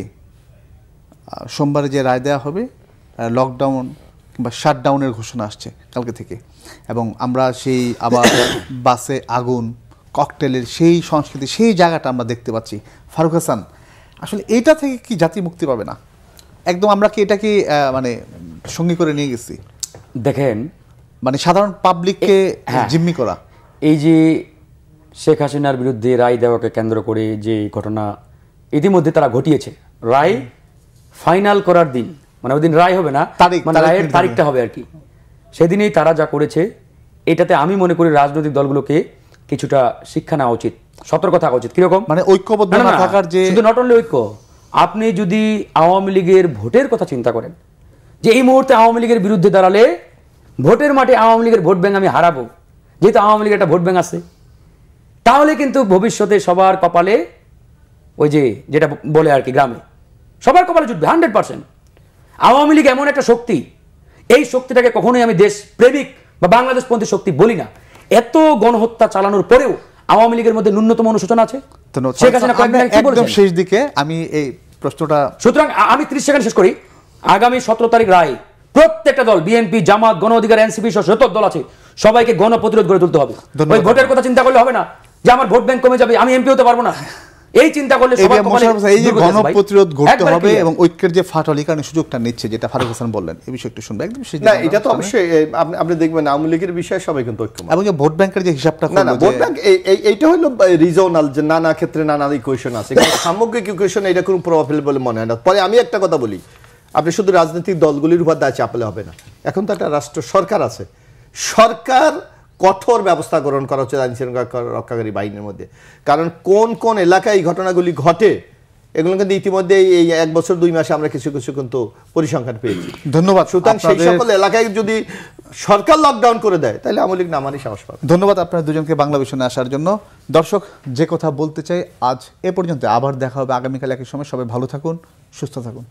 সোমবারে যে রায় দেওয়া হবে, লকডাউন কিংবা শাটডাউনের ঘোষণা আসছে কালকে থেকে, এবং আমরা সেই আবার বাসে আগুন, ককটেলের সেই সংস্কৃতি, সেই জায়গাটা আমরা দেখতে পাচ্ছি। ফারুক হাসান, আসলে এটা থেকে কি জাতি মুক্তি পাবে না? একদম আমরা কি এটাকে মানে সঙ্গী করে নিয়ে গেছি? দেখেন, মানে সাধারণ পাবলিককে জিম্মি করা, এই যে শেখ হাসিনার বিরুদ্ধে রায় দেওয়াকে কেন্দ্র করে যে ঘটনা ইতিমধ্যে তারা ঘটিয়েছে, রায় ফাইনাল করার দিন, মানে ওই দিন রায় হবে না, মানে রায়ের তারিখটা হবে আর কি, সেদিনেই তারা যা করেছে, এটাতে আমি মনে করি রাজনৈতিক দলগুলোকে কিছুটা শিক্ষা নেওয়া উচিত, সতর্ক থাকা উচিত। কিরকম? মানে ঐক্যবদ্ধ না থাকার যে, শুধু নট অনলি ঐক্য, আপনি যদি আওয়ামী লীগের ভোটের কথা চিন্তা করেন, যে এই মুহূর্তে আওয়ামী লীগের বিরুদ্ধে দাঁড়ালে ভোটের মাঠে আওয়ামী লীগের ভোট ব্যাংক আমি হারাবো, যেহেতু আওয়ামী লীগের একটা ভোট ব্যাংক আছে, তাহলে কিন্তু ভবিষ্যতে সবার কপালে ওই যে যেটা বলে আর কি গ্রামে, সবার কপালে জুটবে 100%। আওয়ামী লীগ এমন একটা শক্তি, এই শক্তিটাকে কখনোই আমি দেশ প্রেমিক বা বাংলাদেশপন্থী শক্তি বলি না। এত গণহত্যা চালানোর পরেও আওয়ামী লীগের মধ্যে ন্যূনতম অনুশোচনা আছে। একদম শেষ দিকে আমি এই প্রশ্নটা, সুতরাং আমি 30 সেকেন্ড শেষ করি। আগামী 17 তারিখ রায়, প্রত্যেকটা দল, বিএনপি, জামাত, গণ অধিকার, এনসিপি সহ যত দল আছে, সবাইকে গণপ্রতিরোধ গড়ে তুলতে হবে। ওই ভোটের কথা চিন্তা করলে হবে না যে আমার ভোট ব্যাংক কমে যাবে, আমি এমপি হতে পারবো না, এই চিন্তা করলে এই যে গণপ্রতিরোধ গড়তে হবে এবং ঐক্যের যে ফাটল, এই কারণে সুযোগটা নিচ্ছে, যেটা ফারুক হাসান বললেন, এই বিষয়ে একটু শুনবো একদম। না, এটা তো অবশ্যই আপনি দেখবেন আওয়ামী লীগের বিষয়ে সবাই কিন্তু ঐক্য, এবং যে ভোট ব্যাংকের যে হিসাবটা, না ভোট ব্যাংক এইটা হলো রিজনাল, যে নানা ক্ষেত্রে নানা ইকুয়েশন আছে, সামগ্রিক ইকুয়েশন এটা কোনো প্রভাব ফেলে বলে মনে হয় না। পরে আমি একটা কথা বলি, আপনি শুধু রাজনৈতিক দলগুলির উপর দায় চাপালে হবে না, এখন তো একটা রাষ্ট্র সরকার আছে, সরকার কঠোর ব্যবস্থা গ্রহণ করা হচ্ছে আইন শৃঙ্খলা রক্ষাকারী বাহিনীর মধ্যে। কারণ কোন কোন এলাকায় এই ঘটনাগুলি ঘটে, এগুলো কিন্তু ইতিমধ্যে এই 1 বছর 2 মাসে আমরা কিছু কিছু কিন্তু পরিসংখ্যান পেয়েছি। ধন্যবাদ। সুতরাং সেই সকল এলাকায় যদি সরকার লকডাউন করে দেয়, তাহলে আওয়ামী লীগ নামারই সাহস পাবে। ধন্যবাদ আপনার দুজনকে বাংলা ভিশনে আসার জন্য। দর্শক, যে কথা বলতে চাই আজ এ পর্যন্ত, আবার দেখা হবে আগামীকাল একই সময়। সবাই ভালো থাকুন, সুস্থ থাকুন।